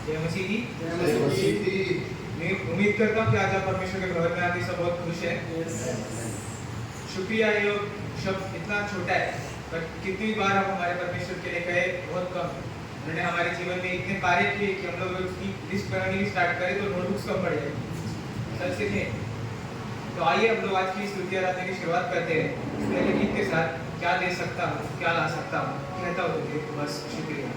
जय मसीह जी। जय मसीह जी। मैं उम्मीद करता हूँ कि आज आप परमेश्वर के भवन में आके सब बहुत खुश है। शुक्रिया ये शब्द इतना छोटा है पर कितनी बार हम हमारे परमेश्वर के लिए कहे बहुत कम। उन्होंने हमारे जीवन में इतने कार्य किए कि हम लोग अगर उसकी लिस्ट बनानी भी स्टार्ट करें तो नोटबुक्स कम पड़ जाएगी। सच से नहीं। तो आइए हम लोग आज की स्तुति आराधना की शुरुआत करते हैं। पहले गीत के साथ क्या दे सकता हूँ, क्या ला सकता हूँ, कहता हूँ तुझे बस शुक्रिया।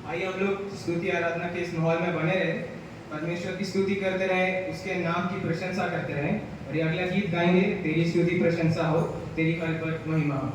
आइए हम लोग स्तुति आराधना के इस माहौल में बने रहे, परमेश्वर की स्तुति करते रहे, उसके नाम की प्रशंसा करते रहे। और ये अगला गीत गाएंगे, तेरी स्तुति प्रशंसा हो, तेरी कल्पत महिमा हो।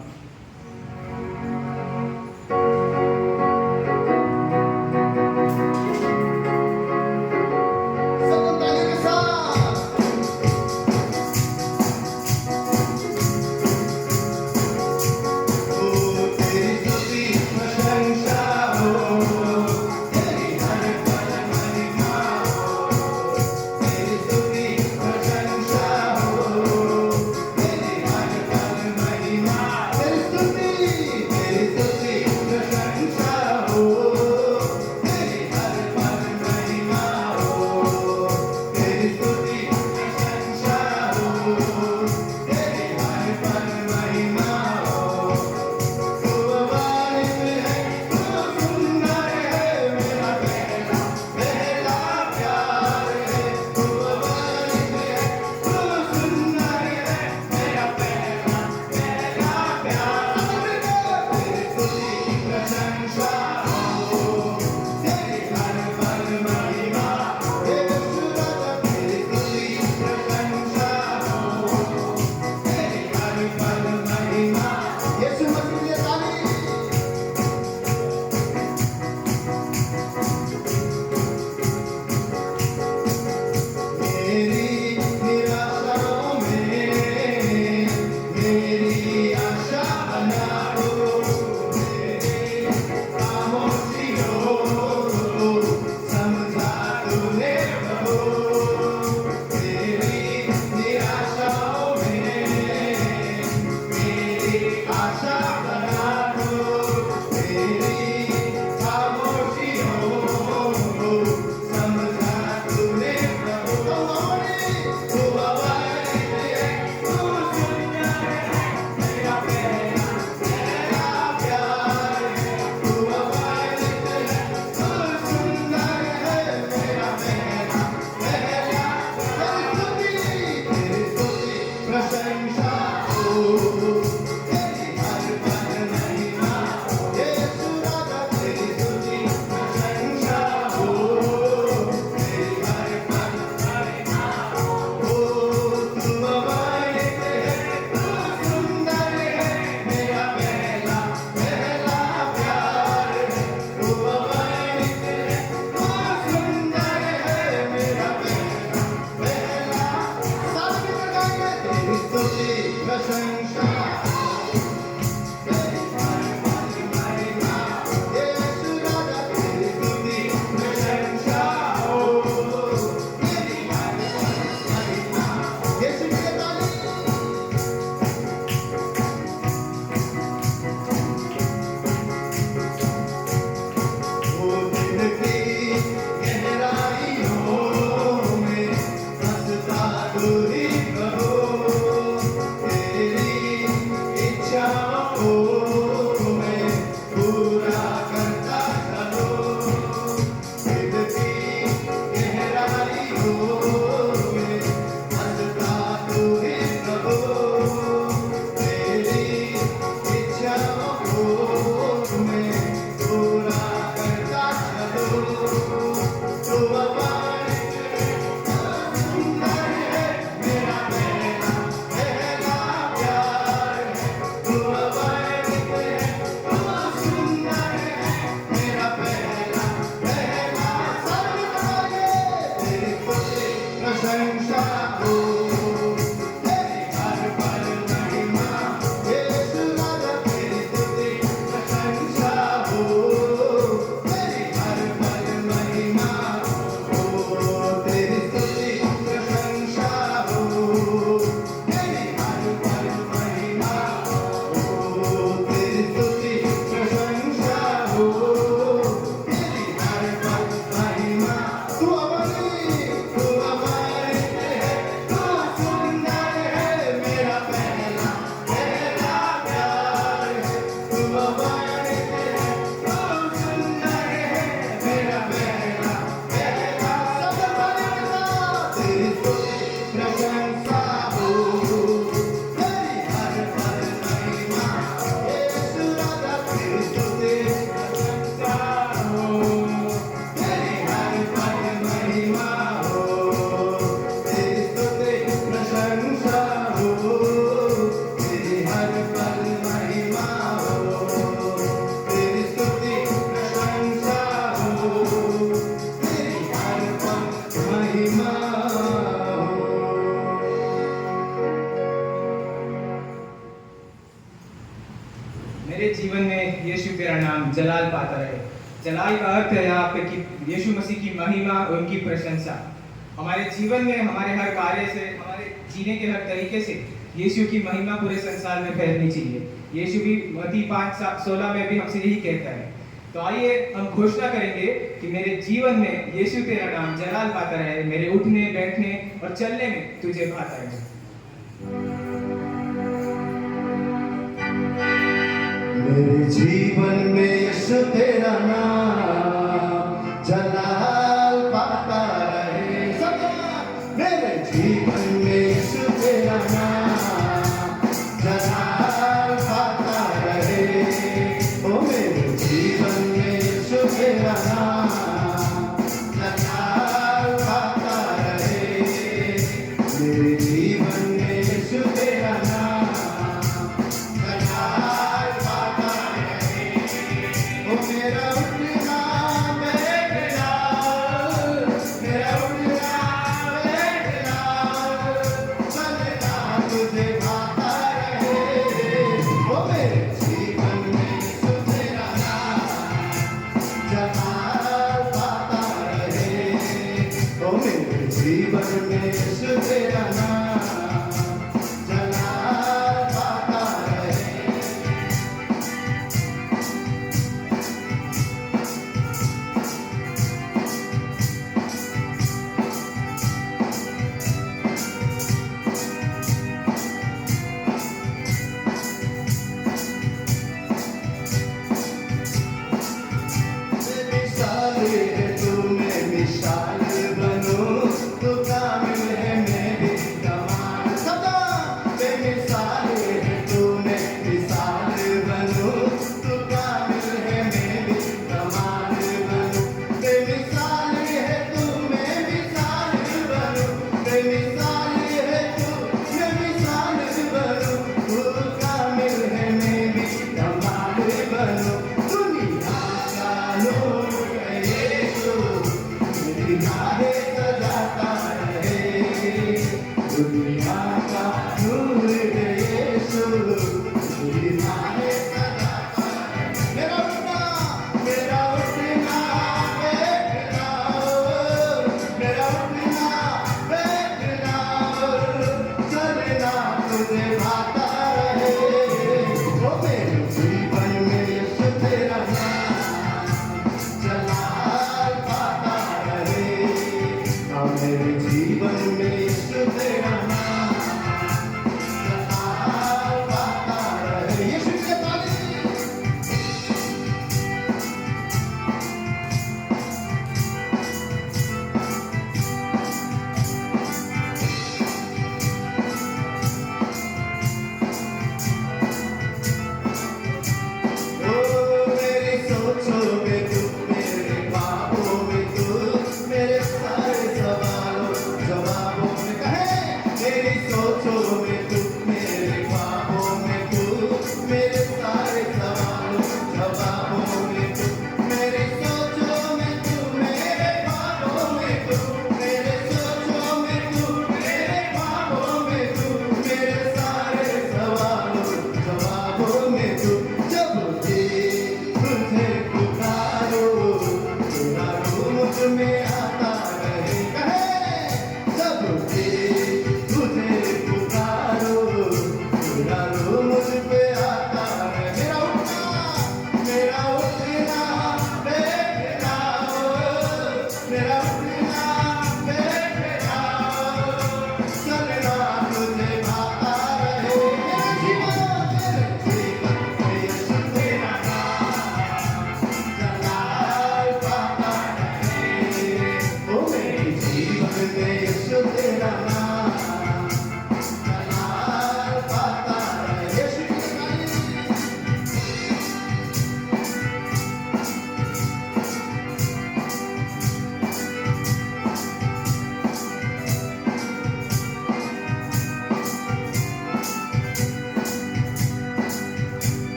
मेरे जीवन में यीशु तेरा नाम जलाल पाता रहे। जलाल का अर्थ है यहाँ पे कि यीशु मसीह की महिमा और उनकी प्रशंसा हमारे जीवन में, हमारे हर कार्य से, हमारे जीने के हर तरीके से यीशु की महिमा पूरे संसार में फैलनी चाहिए। यीशु भी मत्ती 5:16 में भी हमसे यही कहता है। तो आइए हम घोषणा करेंगे कि मेरे जीवन में यीशु तेरा नाम जलाल पाता रहे, मेरे उठने बैठने और चलने में तुझे भाता रहे। मेरे जीवन में यीशु तेरा नाम जलाल पाता रहे। सब मेरे जीवन में यीशु तेरा नाम जलाल पाता रहे। ओ मेरे जीवन में यीशु तेरा नाम जलाल पाता रहे। मेरे जीवन में यीशु तेरा नाम जलाल पाता रहे। ओ मेरा उठना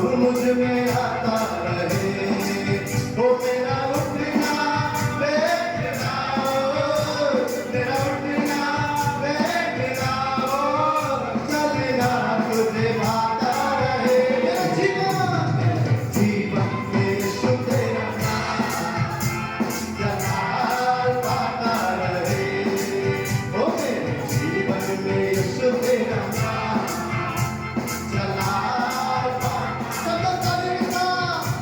प्रभु मुझ में आता रहे। ओ मेरा उठना बैठना, मेरा उठना बैठना, चलना तुझे भाता रहे। मेरा जीवन में यीशु तेरा नाम जलाल पाता रहे। ओ मेरे जीवन में यीशु तेरा नाम जलाल पाता रहे।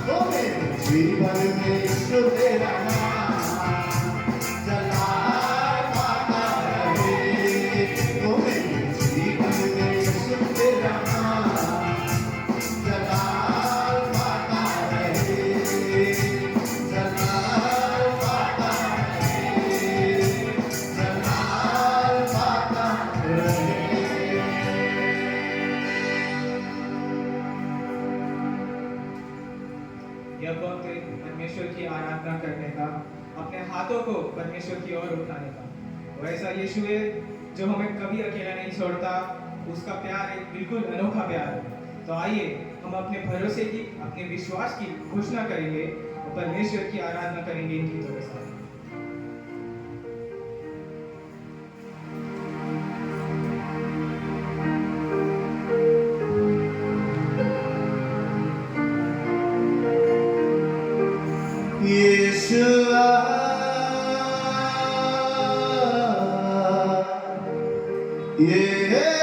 ओ मेरे जीवन में यीशु तेरा नाम जलाल पाता रहे। ओ मेरे जीवन में यीशु तेरा नाम जलाल पाता रहे। जलाल पाता रहे। जलाल पाता रहे। यह वक्त है परमेश्वर की आराधना करने का, अपने हाथों को परमेश्वर की ओर उठाने का। वो ऐसा यीशु है जो हमें कभी अकेला नहीं छोड़ता। उसका प्यार एक बिल्कुल अनोखा प्यार है। तो आइए हम अपने भरोसे की, अपने विश्वास की घोषणा करेंगे और परमेश्वर की आराधना करेंगे इन गीतों के साथ। यीशुआ यीशुआ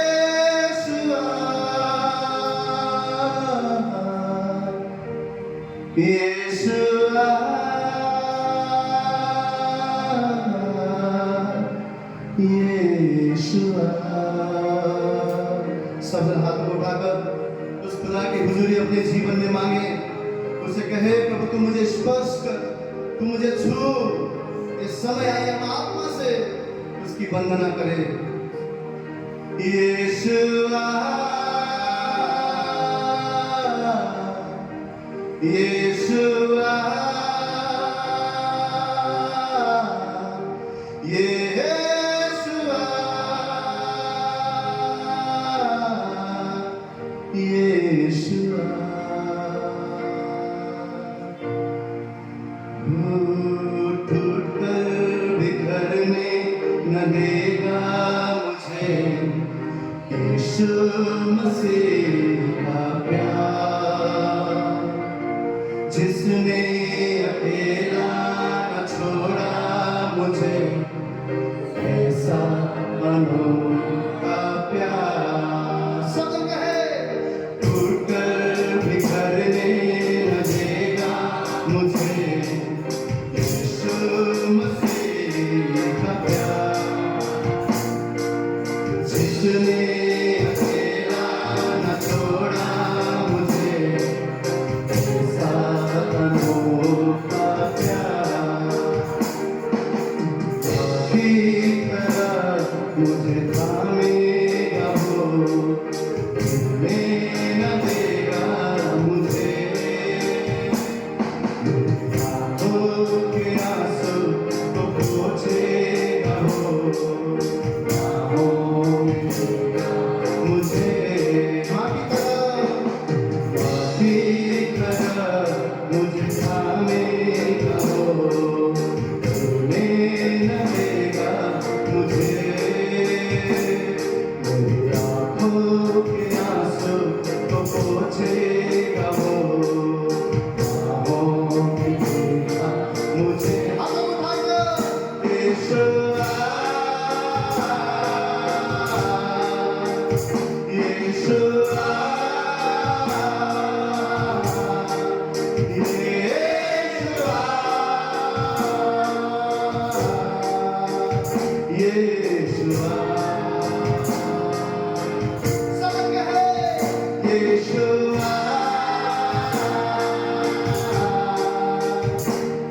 यीशुआ यीशुआ। सब हाथ को उठाकर उस खुदा की हुजूरी अपने जीवन में मांगे। उसे कहे प्रभु तू मुझे स्पर्श कर, तू मुझे छू। इस समय आई हम आत्मा से उसकी वंदना करें। यीशुआ यीशुआ यीशुआ यीशुआ। टूट कर बिखरने न देगा मुझे यीशु मसीह का प्यार। जिसने अकेला न छोड़ा मुझे, ऐसा अनोखा प्यार। सब कहे टूट कर बिखरने न देगा मुझे यीशु मसीह का प्यार। जिसने अकेला न छोड़ा मुझे, ऐसा अनोखा प्यार। की तरह मुझे थामेगा वो, गिरने न देगा मुझे। आंखों के आंसू को पोंछेगा वो, बाहों में लेगा मुझे। माँ की तरह मुझे थामेगा वो, गिरने न देगा मुझे। मेरी आंखों के आंसू को पोंछेगा वो, बाहों में लेगा मुझे। हाथों उठाकर यीशुआ यीशुआ यीशुआ। सब कहे यीशुआ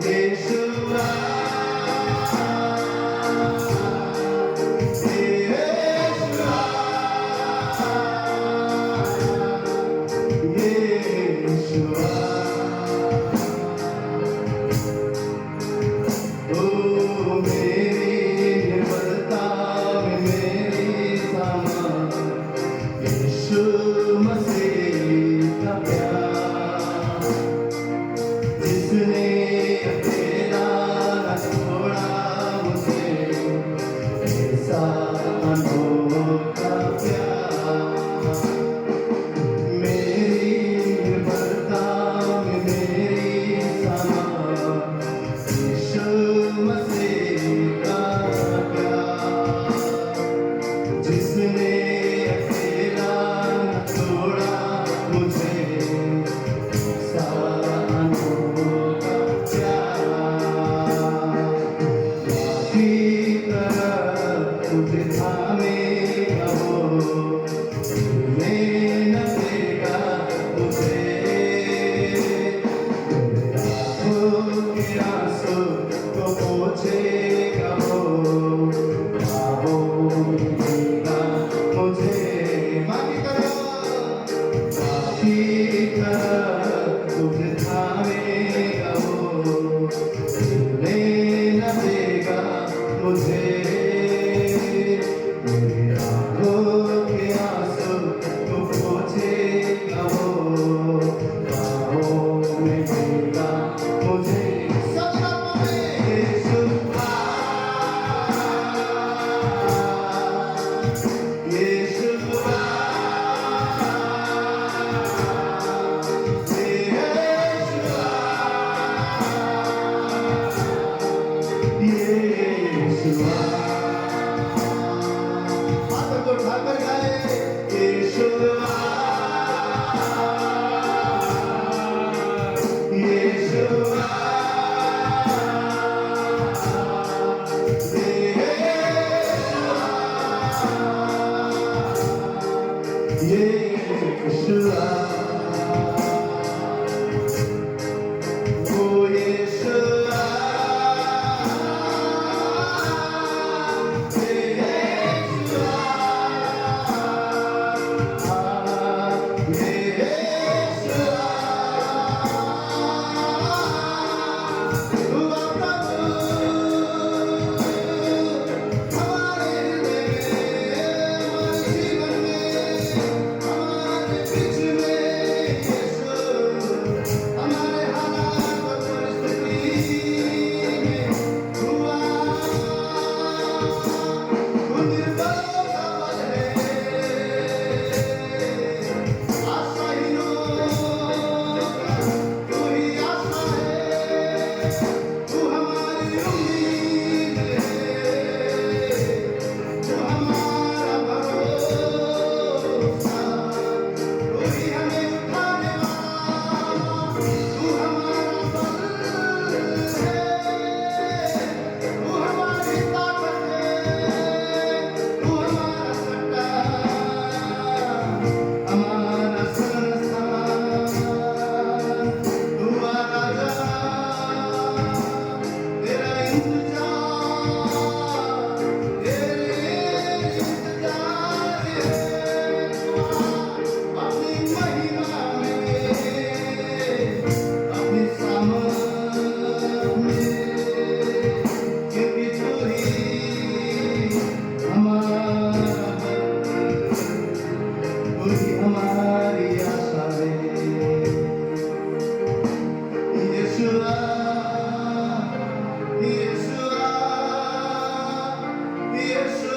यीशुआ यीशुआ। ओ मेरी निर्बलता में मेरी सामान, यीशु मसीह का प्यार। पहुँचेगा वो, ख्वाबों में मिलेगा मुझे। माँ की तरह तुझे थामेगा वो, मिलने न देगा मुझे। मेरी आँखों के आंसू तू पोंछेगा वो, बाहों में लेगा मुझे। यीशु आ, यीशु आ, यीशु आ। हाथों को उठाकर गाए, यीशु आ, यीशु आ, यीशु आ, ओ यीशु आ, यीशु आ, यीशु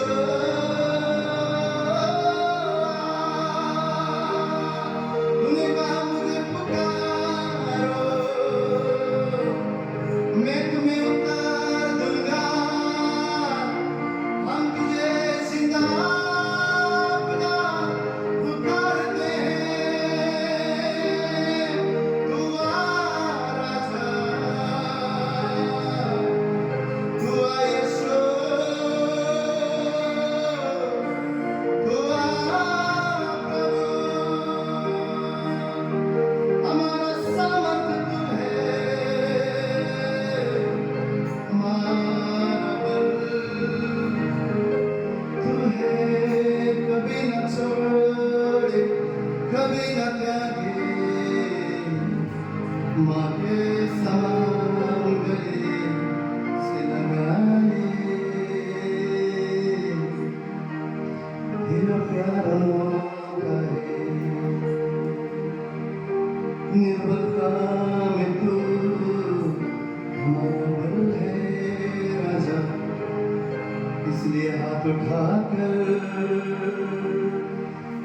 इसलिए हाथ उठाकर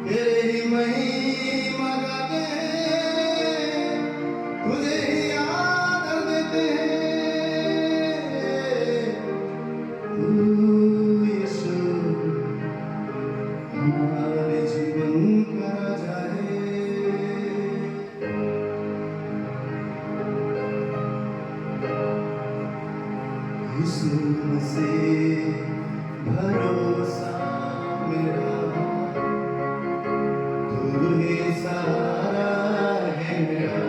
तेरे ही महिमा गाते हैं, तुझे ही आदर देते हैं। तू यीशु हमारे जीवन का राजा है। यीशु मसीह भरोसा मेरा, तू ही सहारा है मेरा।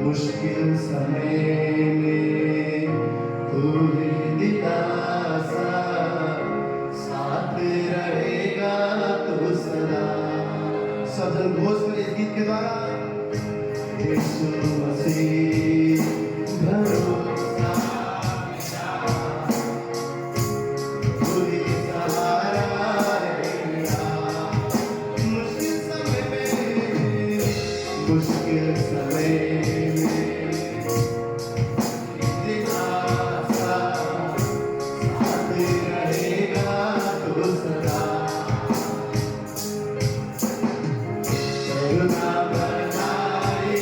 मुश्किल समय में तू ही दिलासा, साथ रहेगा तू सदा। सब जन घोष करें इस गीत के द्वारा। यीशु मसीह भरोसा तू ही सहारा रहेगा। मुश्किल समय में दिलासा, साथ रहेगा तू सदा। करुणा बनाई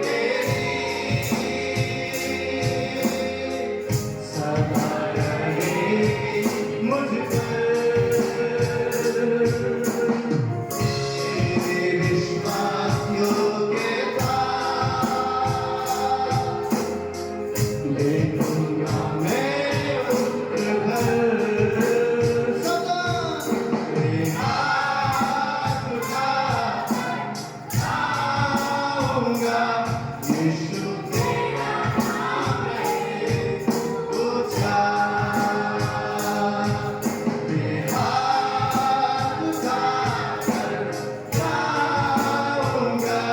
तेरी सदा रहेगी मुझ पर। तेरे विश्वास योग्यता ले लूंगा मैं उम्र भर। सदा तेरे हाथ उठा आऊंगा। यीशु तेरा नाम रहे ऊंचा। तेरे हाथ उठा आऊंगा।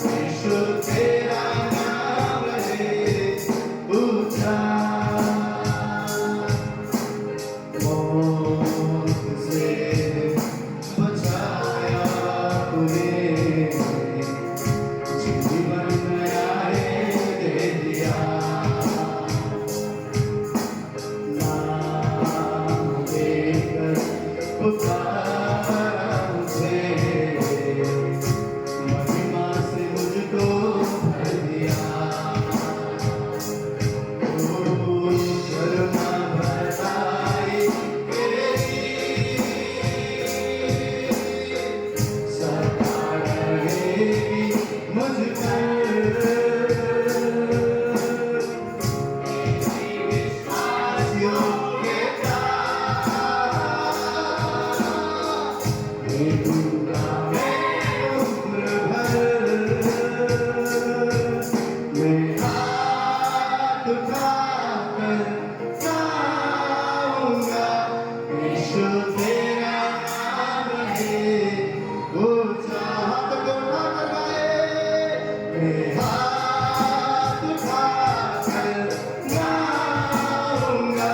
यीशु तेरा नाम रहे ऊंचा। मौत से बचाया तूने, जीवन नया दे दिया। नाम लेकर पुकारा मुझे, महिमा से मुझको भर दिया। ओ करुणा भराई तेरी सदा रहेगी मुझ पर। तेरी विश्वास योग्यता ले लूंगा मैं उम्र भर। मैं हाथ उठाकर गाऊंगा। यीशु तेरा नाम रहे ऊंचा। हाथ को उठाकर गाए। मैं हाथ उठाकर गाऊंगा।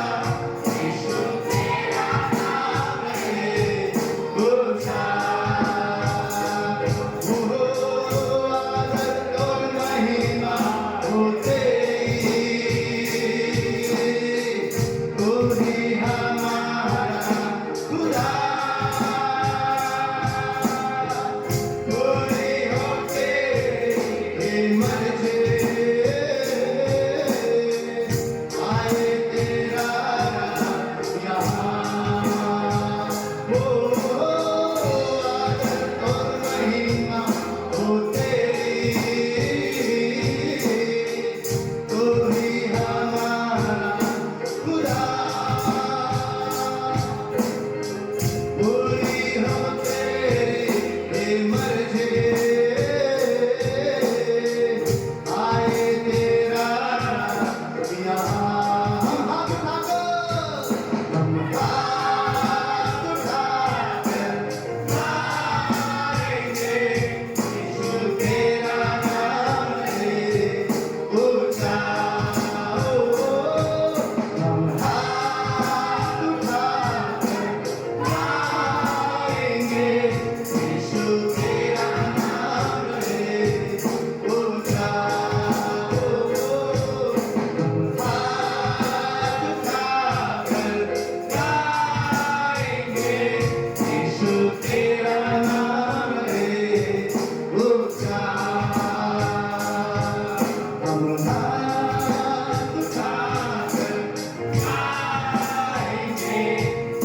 यीशु तेरा नाम रहे ऊंचा। आदर और महिमा हो तेरी, तू ही हमारा खुदा। पूरी हो तेरी मर्जी, आए तेरा यहाँ। आदर और महिमा हो तेरी, तू ही हमारा खुदा। पूरी हो तेरी मर्जी, आए तेरा यहाँ। हम हाथ उठाकर गाएंगे। यीशु तेरा नाम रहे ऊंचा। हम हाथ उठाकर गाएंगे। यीशु तेरा नाम रहे ऊंचा। हम हाथ उठाकर गाएंगे। यीशु तेरा नाम रहे ऊंचा। हम हाथ उठाकर गाएंगे।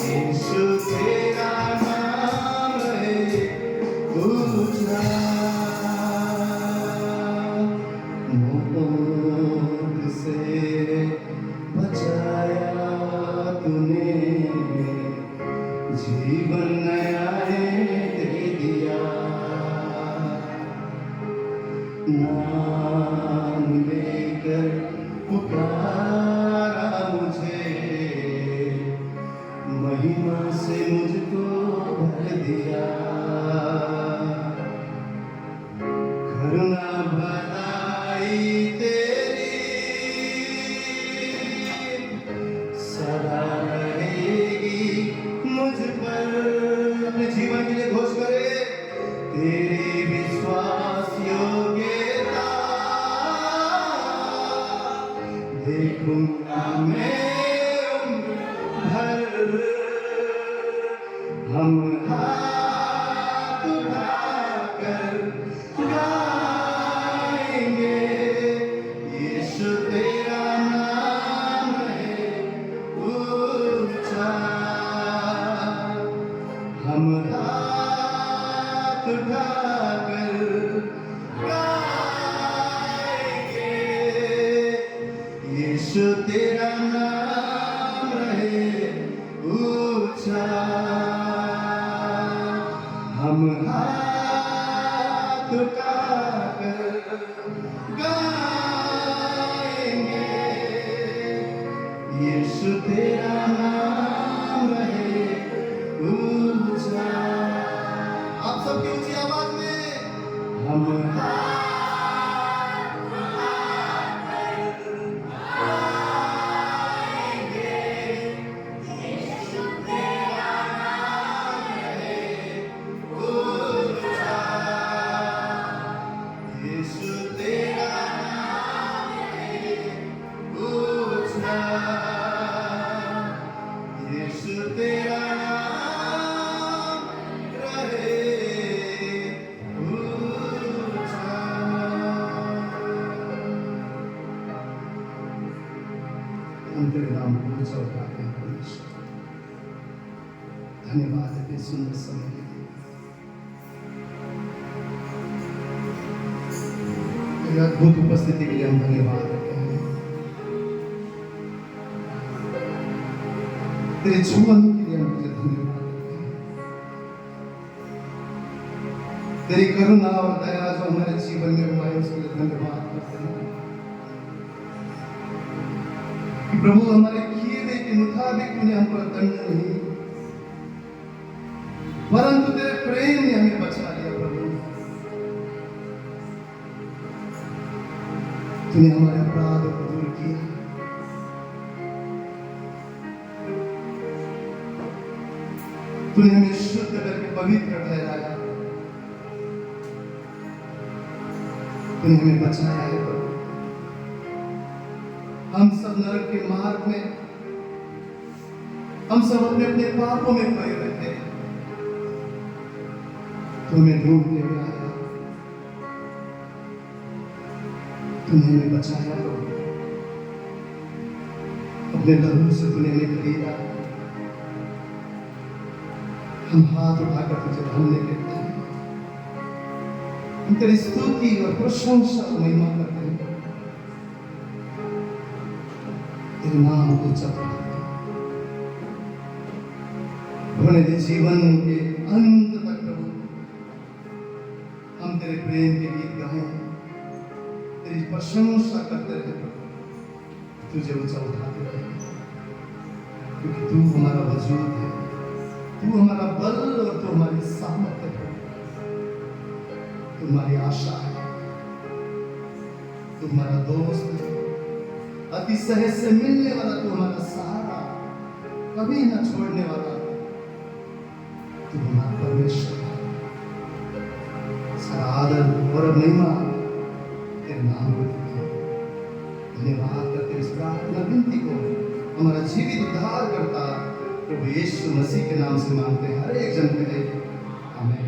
यीशु तेरा नाम रहे ऊंचा। मौत से बचाया तूने, जीवन नया दे दिया। नाम लेकर पुकारा मुझे, महिमा से मुझको भर दिया। करुणा भलाई तेरी सदा रहेगी मुझ पर। अपने जीवन के लिए घोष करे, तेरी विश्वास योग्यता देखूंगा मैं उम्र भर। हम हाथ उठाकर गाएंगे, यीशु तेरा नाम है ऊंचा। हम हाथ उठाकर गाएंगे, यीशु तेरा नाम है ऊंचा। हम हाथ उठाकर गाएंगे, यीशु तेरा नाम है ऊंचा। आप सबकी ऊंची आवाज में हम हाथ उठाकर गाएंगे, यीशु तेरा नाम है ऊंचा। यीशु तेरा नाम है ऊंचा। यीशु तेरा नाम रहे ऊंचा। हम तेरे नाम को ऊंचा उठाते हैं परमेश्वर। धन्यवाद है इस सुंदर समय के लिए। तेरी अद्भुत उपस्थिति के लिए हम धन्यवाद करते हैं। तेरे छुवन के लिए हम तुझे धन्यवाद करते हैं। तेरी करुणा और दया जो हमारे जीवन में हुआ है उसके लिए धन्यवाद करते हैं कि प्रभु हमारे किए हुए के मुताबिक तूने हम पर दंड नहीं, परंतु तेरे प्रेम ने हमें बचा लिया। प्रभु तूने हमारे अपराधों को दूर किया। तूने हमें शुद्ध करके पवित्र ठहराया। तूने हमें बचाया है प्रभु। हम सब नरक के मार्ग में, हम सब अपने अपने पापों में खोए हुए थे। तुम्हें ढूंढने में आया, तूने हमें बचाया प्रभु। अपने लहू से तूने हमें खरीदा। हम हाथ उठाकर तुझे धन्य कहते हैं। हम तेरी स्तुति और प्रशंसा और महिमा करते हैं। तेरे नाम को जपते हैं। अपने जीवन के अंत तक प्रभु हम तेरे प्रेम के गीत गाएं, तेरी प्रशंसा करते रहे प्रभु, तुझे ऊंचा उठाते रहे, क्योंकि तू हमारा वजूद है, तू हमारा बल और तू हमारी सामर्थ है, तू हमारी आशा है, तू हमारा दोस्त है, अति सहज से मिलने वाला, तू हमारा सहारा, कभी न छोड़ने वाला, तू हमारा परमेश्वर है। सारा आदर और महिमा तेरे नाम को धन्यवाद करते इस प्रार्थना विनती को हमारा जीवित उद्धार करता प्रभु यीशु मसीह के नाम से मांगते हैं। हर एक जन कहे आमीन।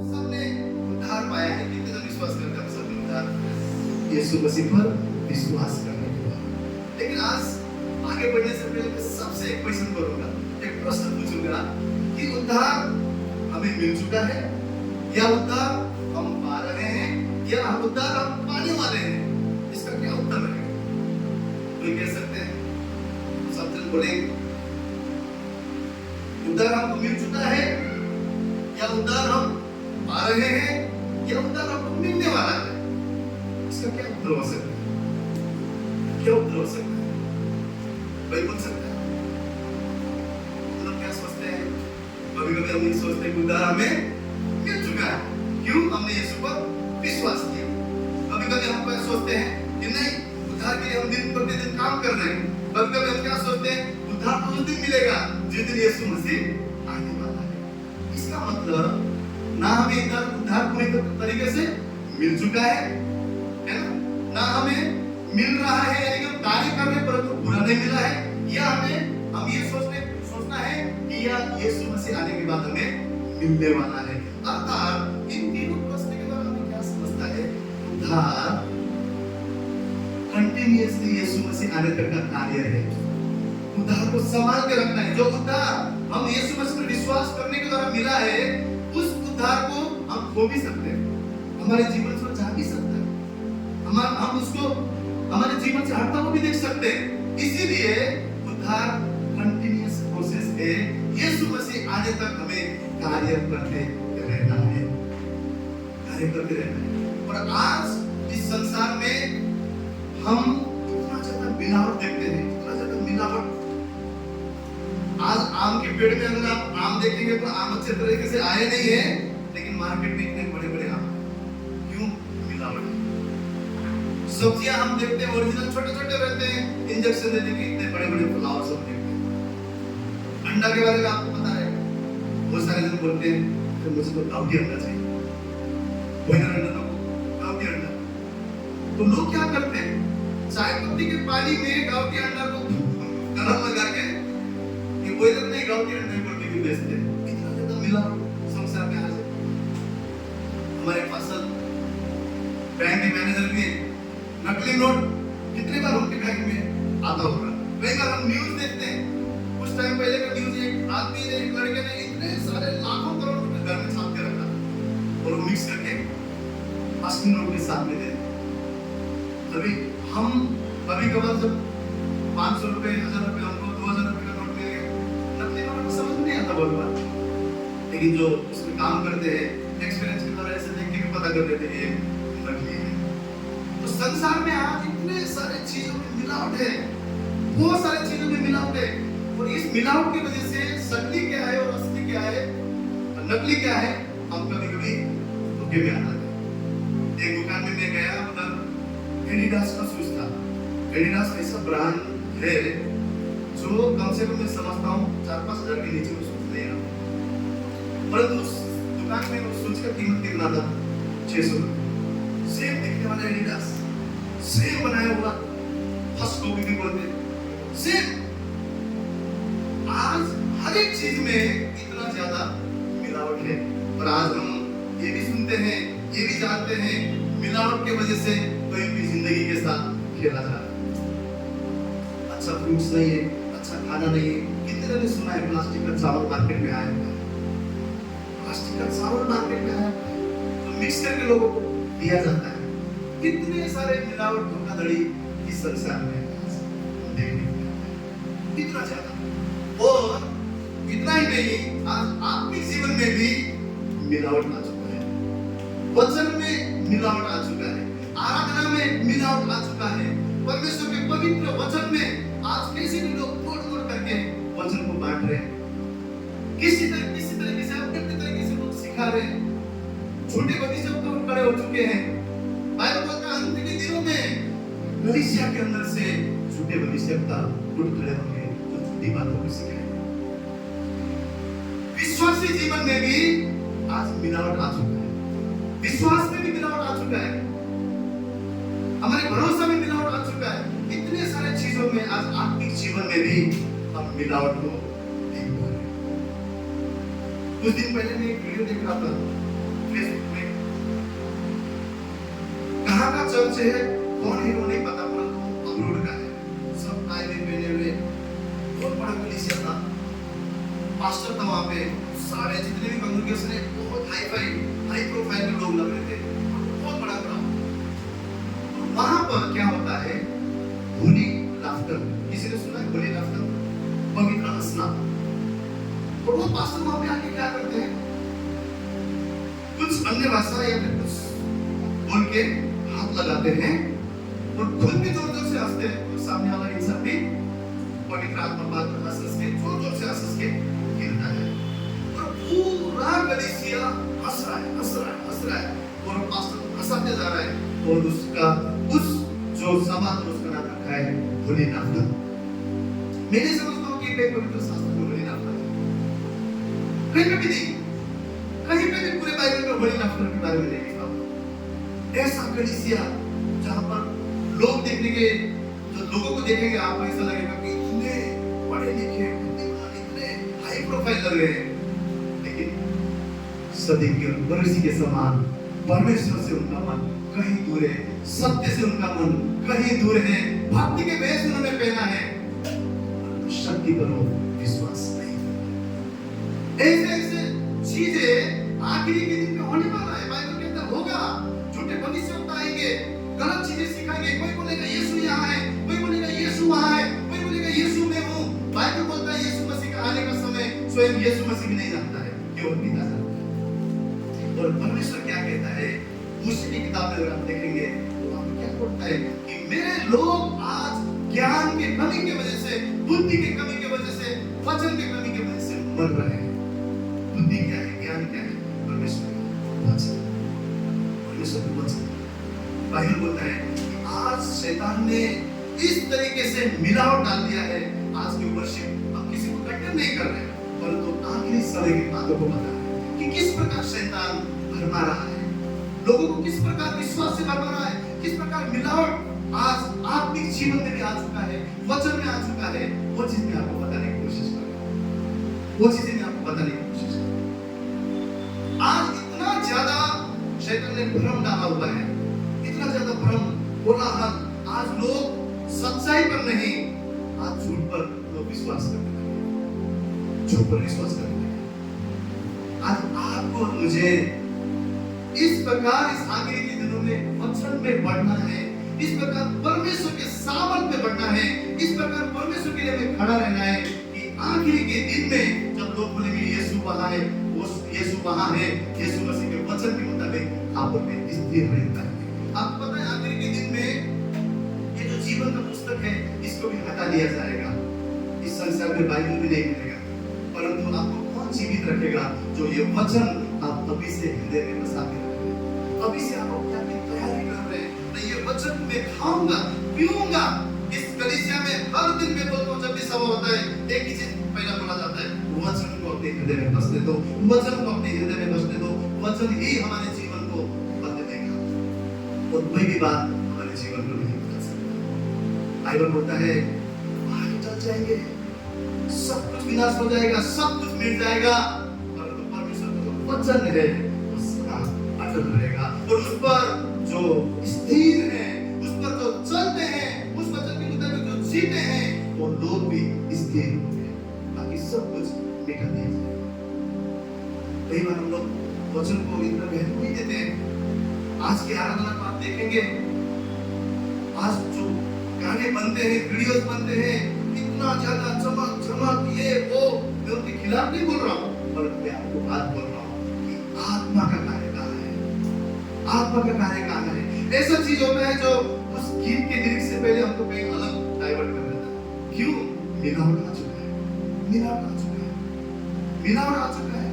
सबने उद्धार पाया है, कितने विश्वास करते हैं? सब उद्धार यीशु मसीह पर विश्वास करने के बाद। लेकिन आज आगे बढ़ने से पहले मैं सबसे एक क्वेश्चन करूंगा, एक प्रश्न पूछूंगा कि उद्धार हमें मिल चुका है या उद्धार हम पा रहे हैं या उद्धार हम पाने वाले हैं? इसका क्या उत्तर है? कोई कह सकते हैं? सब जन बोलेंगे उद्धार हमको मिल चुका है, या उद्धार हम पा रहे हैं, या उद्धार हमको मिलने वाला है? इसका क्या उत्तर हो सकता है? क्या उत्तर हो सकता है? भाई बोल सकता है? मतलब क्या सोचते हैं? कभी-कभी हम ये सोचते हैं कि उद्धार हमें मिल चुका है, क्यों? हमने यीशु पर विश्वास किया। कभी-कभी हम क्या सोचते हैं कि नहीं, उद्धार के लिए हम दिन प्रतिदिन काम कर रहे हैं। कभी-कभी हम क्या सोचते हैं, उद्धार तो उस दिन मिलेगा जिस दिन यीशु मसीह आने वाला है। इसका मतलब ना हमें उद्धार पूरी तरीके से मिल चुका है ना? ना हमें मिल रहा है, यानी कि हम कार्य कर रहे हैं परंतु पूरा नहीं मिला है, या हम ये सोचना है कि या यीशु मसीह आने के बाद हमें मिलने वाला है। अर्थात इन तीनों प्रश्न के द्वारा हमें क्या समझता है? उद्धार कंटिन्यूअसली यीशु मसीह आने तक का कार्य है। उद्धार को संभाल के रखना है। जो उद्धार हम यीशु मसीह पर विश्वास करने के द्वारा मिला है, उस उद्धार को हम खो भी सकते हैं, हमारे जीवन से जा भी सकता है, हम उसको हमारे जीवन से हटता हुआ भी देख सकते हैं। इसीलिए उद्धार कंटिन्यूअस प्रोसेस है। यीशु मसीह आने तक हमें कार्य करते रहना है, कार्य करते रहना है। और आज इस संसार में हम इतना ज्यादा मिलावट देखते हैं, इतना ज्यादा मिलावट। आज आम के पेड़ में अगर आप आम देखेंगे तो आम अच्छे तरीके से आए नहीं है, लेकिन मार्केट में इतने बड़े-बड़े आम, क्यों? मिलावट। सब्जियां हम देखते हैं ओरिजिनल छोटे-छोटे रहते हैं, इंजेक्शन दे के इतने बड़े-बड़े फ्लावर सब देखते हैं। अंडा के बारे में आपको पता है, बहुत सारे लोग बोलते हैं कि मुझे तो गावठी अंडा चाहिए, बॉयलर अंडा ना, गावठी अंडा। तो लोग क्या करते हैं, चाय पत्ती के पानी में गावठी अंडा को गरम लगा के ये बॉयलर नहीं गावठी अंडा बोल के भी बेचते हैं। इतना ज्यादा मिलावट संसार में आज है। हमारे फसल बैंक के मैनेजर भी नकली नोट कितने बार उनके बैंक में आता होगा। कई बार हम न्यूज़ देखते हैं, कुछ टाइम पहले का न्यूज़, एक आदमी ने, एक लड़के ने इतने सारे लाखों करोड़ रुपए घर में छाप के रखा और मिक्स करके असली नोट के साथ में दे दिया। तभी हम कभी-कभार जब 500 रुपए, 1000 रुपए, हमको 2000 रुपए का नोट मिल गया, नकली नोट को समझ नहीं आता बहुत बार, लेकिन जो उसमें काम करते हैं एक्सपीरियंस के द्वारा ऐसे देख के भी पता कर लेते हैं ये नकली है। तो संसार में आज इतने सारे चीजों में मिलावट है, बहुत सारे चीजों में मिलावट है, और इस मिलावट की वजह से नकली क्या है और असली क्या है, नकली क्या है, हम कभी-कभी धोखे में आ जाते हैं। एक दुकान में मैं गया, उधर एडिडास का शूज था। एडिडास ऐसा ब्रांड है जो कम से कम मैं समझता हूँ 4-5 हजार के नीचे वो शूज नहीं है, परंतु उस दुकान में उस शूज का कीमत कितना था? 600 रुपए। सेम दिखने वाला एडिडास, सेम बनाया हुआ, फर्स्ट कॉपी भी बोलते हैं, सेम। आज हर एक चीज में इतना ज्यादा मिलावट है, और आज हम ये भी सुनते हैं, ये भी जानते हैं, मिलावट की वजह से कोई भी जिंदगी के साथ खेला जा रहा है। अच्छा फ्रूट्स नहीं है, अच्छा खाना नहीं है। कितने ने सुना है प्लास्टिक का चावल मार्केट में आया हुआ है, प्लास्टिक का चावल मार्केट में आया हुआ है, तो मिक्स करके लोगों को दिया जाता है। कितने सारे मिलावट, धोखाधड़ी इस संसार में देखने को मिलता है, इतना ज्यादा। और इतना ही नहीं, आज आत्मिक जीवन में भी मिलावट आ चुका है, वचन में मिलावट आ चुका है, आराधना में मिलावट आ चुका है, परमेश्वर के पवित्र वचन में आज कैसे भी लोग तोड़-मोड़ करके वचन को बांट रहे हैं, किसी तरीके से अपने तरीके से लोग सिखा रहे हैं, छोटे भविष्य को खड़े हो चुके हैं। बाइबल का अंत के दिनों में कलीसिया के अंदर से झूठे भविष्यवक्ता उठ खड़े होंगे, जो झूठी बातों को सिखाएंगे। विश्वासी जीवन में भी आज मिलावट आ चुका है, विश्वास में भी मिलावट आ चुका है, हमारे भरोसा में मिलावट आ चुका है। इतने सारे चीजों में आज आत्मिक जीवन में भी हम मिलावट को देख रहे हैं। कुछ दिन पहले मैं एक वीडियो देख रहा था फेसबुक में, कहाँ का चर्च है, कौन है वो नहीं पता, परंतु अब्रोड का है, सब टाई में पहने हुए, बहुत बड़ा कलीसिया था, पास्टर था वहाँ पे, सारे जितने भी कांग्रेगेशन है बहुत हाई प्रोफाइल के लोग लग रहे थे, बहुत बड़ा क्राउड। वहाँ पर क्या होता है, होली लाफ्टर, किसी ने सुना है होली लाफ्टर? पवित्र हंसना। और वो पास्टर वहां पे आके क्या करते हैं, कुछ अन्य भाषा या फिर कुछ बोल के हाथ लगाते हैं और खुद भी जोर जोर से हंसते हैं और सामने वाला इंसान भी पवित्र आत्मा बात में हंस के जोर जोर से हंस के गिरता है और पूरा कलीसिया हंस रहा है, हंस रहा है, हंस रहा है और पास्टर हंसाते जा रहा है और उसका उस जो समाज उसका नाम रखा है होली नाफ्ता। मैं नहीं समझता हूँ कि पवित्र शास्त्र में होली नाफ्ता कहीं पे भी नहीं, कहीं पे भी पूरे बाइबल में होली नाफ्ता के बारे में नहीं लिखा। ऐसा कलीसिया जहां पर लोग देखने के, जो लोगों को देखेंगे आपको ऐसा लगेगा कि इतने पढ़े लिखे, इतने हाई प्रोफाइल लग रहे हैं, लेकिन सदी के बरसी के समान परमेश्वर से उनका मन कहीं दूर है, सत्य से उनका मन कहीं दूर है, भक्ति के वेश उन्होंने पहना है, शक्ति पर विश्वास नहीं। ऐसे ऐसे चीजें आखिरी के दिन में होने वाला है। बाइबल के अंदर होगा, झूठे भविष्यवक्ता आएंगे, गलत चीजें सिखाएंगे। कोई बोलेगा यीशु यहाँ है, कोई बोलेगा यीशु वहाँ है, कोई बोलेगा यीशु में हूँ। बाइबल बोलता है यीशु मसीह का आने का समय स्वयं यीशु मसीह भी नहीं जानता है, केवल पिता जानता है। और परमेश्वर क्या कहता है मूसा की किताब में, अगर आप देखेंगे तो वहाँ क्या बोलता है कि मेरे लोग आज ज्ञान की कमी की वजह से, बुद्धि की कमी की वजह से, वचन की कमी की वजह से मर रहे हैं। बुद्धि क्या है, ज्ञान क्या है? परमेश्वर का वचन, परमेश्वर का वचन। बाइबल बोलता है कि आज शैतान ने इस तरीके से मिलावट डाल दिया है, आज के वर्शिप अब किसी को कंडेम नहीं कर रहे, परंतु आखिरी समय की बातों को बता रहे हैं कि किस प्रकार शैतान भरमा रहा है, लोगों को किस प्रकार विश्वास से भरमा रहा है, किस प्रकार मिलावट आज आत्मिक जीवन में भी आ चुका है, वचन में आ चुका है। वो चीज मैं आपको बताने की कोशिश कर रहा हूं, वो चीजें मैं आपको बताने की कोशिश कर रहा हूं। आज इतना ज्यादा शैतान ने भ्रम डाला हुआ है, इतना ज्यादा भ्रम कोलाहल, आज लोग सच्चाई पर नहीं, आज झूठ पर लोग विश्वास करने लगे, झूठ पर विश्वास करने लगे। आज आपको और मुझे इस प्रकार इस आखिरी के दिनों में वचन में बढ़ना है, इस प्रकार परमेश्वर के सामर्थ में बढ़ना है, इस प्रकार परमेश्वर के लिए हमें खड़ा रहना है कि आखिरी के दिन में जब लोग बोलेंगे यीशु वहां है, वो यीशु वहां है, यीशु मसीह के वचन के मुताबिक आप में स्थिर रहता है। आपको पता है आखिरी के दिन में ये जो जीवन का पुस्तक है इसको भी हटा दिया जाएगा, इस संसार में बाइबल भी नहीं मिलेगा, परंतु आपको कौन जीवित रखेगा? जो ये वचन आप अभी से हृदय में बसा के रखें, अभी से आप अपनी तैयारी कर रहे हैं, नहीं ये वचन मैं खाऊंगा पीऊंगा। इस कलीसिया में हर दिन मैं बोलता हूँ, जब भी सभा होता है एक ही चीज पहला बोला जाता है, वचन को अपने हृदय में बसने दो, वचन को अपने हृदय में बसने दो, वचन ही हमारे जीवन को बदल देगा और कोई भी बात हमारे जीवन को नहीं बदल सकती। बाइबल बोलता है बाहर चल जाएंगे, सब कुछ विनाश हो जाएगा, सब कुछ मिट जाएगा, परंतु परमेश्वर का जो वचन है वो सदा अटल रहेगा और उस पर जो स्थिर है, उस पर जो चलते हैं, उस वचन के मुताबिक जो जीते हैं, वो लोग भी स्थिर होंगे, बाकी सब कुछ मिटा दिया जाएगा। कई बार हम लोग वचन को इतना महत्व नहीं देते हैं। आज की आराधना को आप देखेंगे, आज जो गाने बनते हैं, वीडियोस बनते हैं, इतना ज्यादा चमक चमक ये वो, मैं उनके खिलाफ नहीं बोल रहा हूँ, पर मैं आपको बात बोल रहा हूँ कि आत्मा का कार्य कहाँ है, आत्मा का कार्य कहाँ है। ऐसा चीज होता है जो उस गीत के लिरिक्स से पहले हमको कहीं अलग डाइवर्ट कर देता है। क्यों? मिलावट आ चुका है, मिलावट आ चुका है, मिलावट आ चुका है।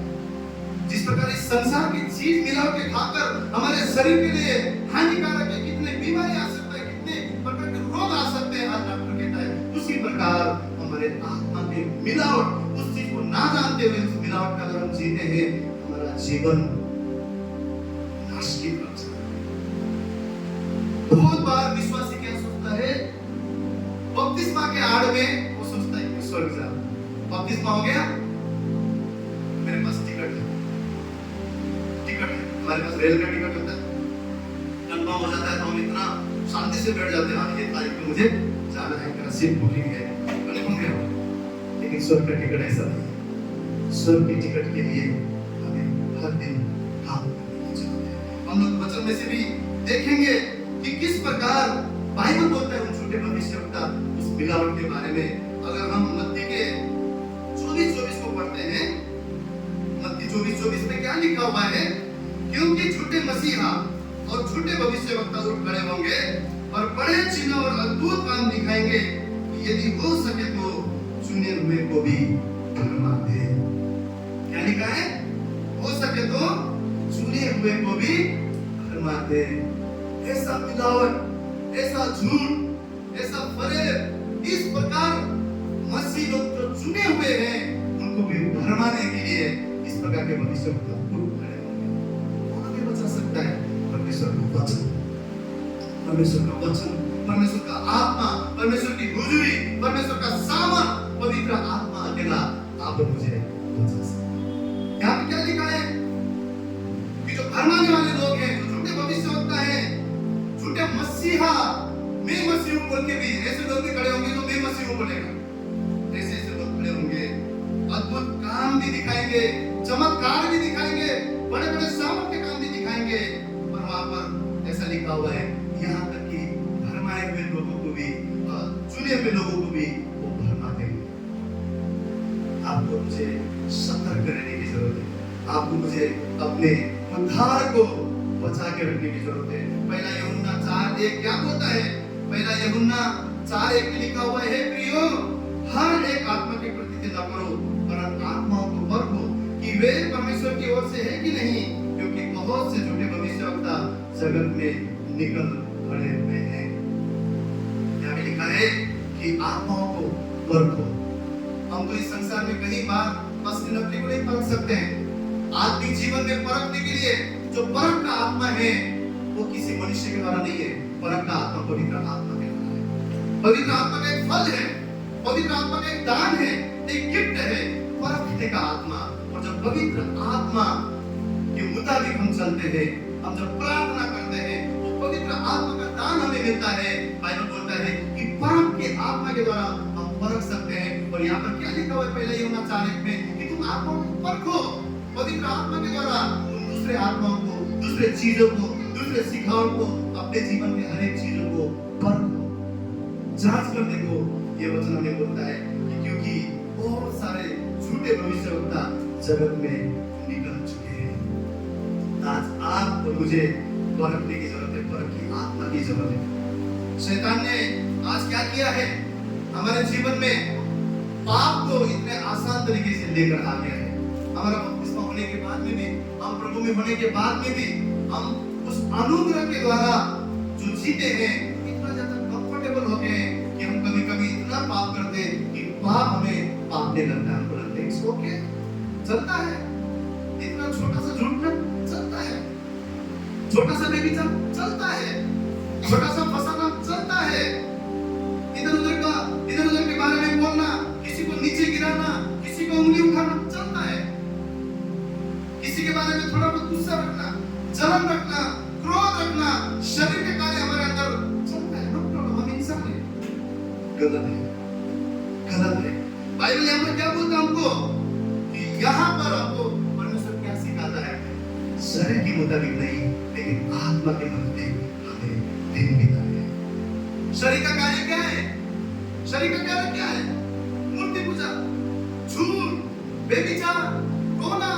जिस प्रकार इस संसार की चीज मिलावट के खाकर हमारे शरीर के लिए हानिकारक है, कितने बीमारी आ सकता है, कितने प्रकार के रोग आ सकते हैं, आज डॉक्टर कहता है, उसी प्रकार हमारे आत्मा में मिलावट, उस चीज को ना जानते हुए उस मिलावट का अगर हम जीते हैं, हमारा जीवन नाश की तरफ से। बहुत बार विश्वासी क्या सोचता है, बपतिस्मा के आड़ में वो सोचता है कि स्वर्ग जाना, बपतिस्मा हो गया, मेरे पास टिकट है, टिकट है, हमारे पास रेल का टिकट होता है, कंफर्म हो जाता है तो हम इतना शांति से बैठ जाते हैं, ये तारीख को मुझे जाना है, मेरा सीट बुकिंग है, कंफर्म है। लेकिन स्वर्ग का टिकट ऐसा नहीं, स्वर्ग के टिकट के लिए हमें हर दिन काम करने की जरूरत है। हम लोग वचन में से भी देखेंगे कि किस प्रकार बाइबल बोलता है उन झूठे भविष्यवक्ता उस मिलावट के बारे में। अगर हम मत्ती के 24 को पढ़ते हैं 24 में क्या लिखा हुआ है? क्योंकि झूठे मसीहा और झूठे भविष्यवक्ता उठ खड़े होंगे और बड़े चिन्ह और अद्भुत काम दिखाएंगे, यदि हो सके तो चुने हुए को भी भरमा दे। क्या लिखा है? हो सके तो चुने हुए को भी भरमा दे। ऐसा मिलावट, ऐसा झूठ, ऐसा फरेब, इस प्रकार मसीह लोग जो चुने हुए हैं उनको भी भरमाने के लिए इस प्रकार के भविष्यवक्ता उठ खड़े होंगे। कौन हमें बचा सकता है? परमेश्वर का वचन, परमेश्वर का वचन, परमेश्वर का आत्मा, परमेश्वर की हुजूरी, परमेश्वर का सामर्थ, पवित्र आत्मा अकेला आप मुझे बचा सकता है। यहाँ पे क्या लिखा है कि जो भरमाने वाले लोग हैं, जो झूठे भविष्यवक्ता हैं, झूठे मसीहा, मैं मसीह हूं बोल के भी ऐसे लोग भी खड़े होंगे जो मैं मसीह हूं बोलेगा। ऐसे ऐसे लोग खड़े होंगे, अद्भुत काम भी दिखाएंगे, चमत्कार भी दिखाएंगे, बड़े बड़े सामर्थ के काम भी दिखाएंगे, पर वहां पर ऐसा लिखा हुआ है यहाँ तक कि भरमाए हुए लोगों को भी, चुने हुए लोगों को भी वो भरमा देंगे। आपको मुझे सतर्क रहने की जरूरत है। आपको मुझे अपने उद्धार को बचा के रखने की जरूरत है। पहला यूहन्ना 4:1 क्या बोलता है? पहला यूहन्ना 4:1 में लिखा हुआ है, प्रियो, हर एक आत्मा के प्रति न करो, परंतु आत्माओं को परखो कि वे परमेश्वर की ओर से है कि नहीं, क्योंकि बहुत से झूठे भविष्यवक्ता जगत में निकल खड़े हुए हैं। यहाँ पे लिखा है कि आत्माओं को परखो। हम तो इस संसार में कई बार असली नकली को नहीं परख सकते हैं। आत्मिक जीवन में परखने के लिए जो परख का आत्मा है वो किसी मनुष्य के द्वारा नहीं है। परख का आत्मा पवित्र आत्मा के द्वारा है। पवित्र आत्मा का एक फल है, पवित्र आत्मा का एक दान है, एक गिफ्ट है, परखने का आत्मा। और जब पवित्र आत्मा के मुताबिक हम चलते हैं, हम जब प्रार्थना करते हैं, वो पवित्र आत्मा का दान हमें मिलता है। बाइबल बोलता है कि परख के आत्मा के द्वारा हम परख सकते हैं। और यहाँ पर क्या लिखा हुआ है पहले यूहन्ना 4:1 में कि तुम आत्मा को परखो। पवित्र आत्मा के द्वारा तुम दूसरे आत्माओं को, दूसरे चीजों को, दूसरे शिक्षाओं को, अपने जीवन में हर एक चीजों को परखो, जांच करने को ये वचन हमें बोलता है कि क्योंकि बहुत सारे झूठे भविष्यवक्ता जगत में निकल चुके हैं। आज आपको मुझे परखने की जरूरत है, परख की आत्मा की जरूरत है। शैतान ने आज क्या किया है? हमारे जीवन में पाप को इतने आसान तरीके से लेकर आ गया है। हमारा बपतिस्मा होने के बाद में भी, हम प्रभु में होने के बाद में भी, हम उस अनुग्रह के द्वारा जो जीते हैं, इतना ज्यादा कंफर्टेबल हो गए हैं कि हम कभी-कभी इतना पाप करते हैं कि पाप हमें पापने लगता है। हमको लगता है इट्स ओके, चलता है, इतना छोटा सा झूठ ना चलता है, छोटा सा बेविचार चलता है, छोटा सा फसाना चलता है, इधर उधर के बारे में बोलना, किसी को नीचे गिराना, किसी को उंगली उठाना चलता है, किसी के बारे में थोड़ा बहुत गुस्सा रखना, जलन रखना, क्रोध रखना, शरीर के कार्य हमारे अंदर चलता है। नो प्रॉब्लम, हम इंसान हैं। गलत है, गलत है। बाइबल यहाँ पर क्या बोलता है हमको कि यहाँ पर हमको परमेश्वर क्या सिखाता है? शरीर के मुताबिक नहीं, लेकिन आत्मा के मुताबिक हमें दिन बिताना है। शरीर का कार्य क्या है? शरीर का कार्य क्या है? मूर्ति पूजा, झूठ, बेविचार, रोना,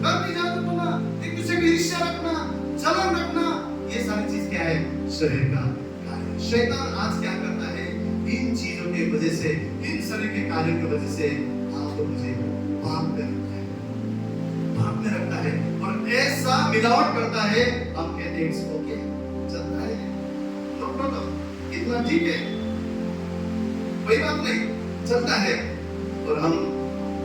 कर्मी जादू होना, एक दूसरे की ईर्ष्या रखना, जलन रखना, ये सारी चीज क्या है? शरीर का कार्य। शैतान आज क्या करता है? इन चीजों की वजह से, इन शरीर के कार्यों की वजह से आपको मुझे पाप में रखता है, पाप में रखता है और ऐसा मिलावट करता है। हम कहते हैं इसको क्या चलता है, नो प्रॉब्लम, इतना ठीक है, कोई बात नहीं, चलता है। और हम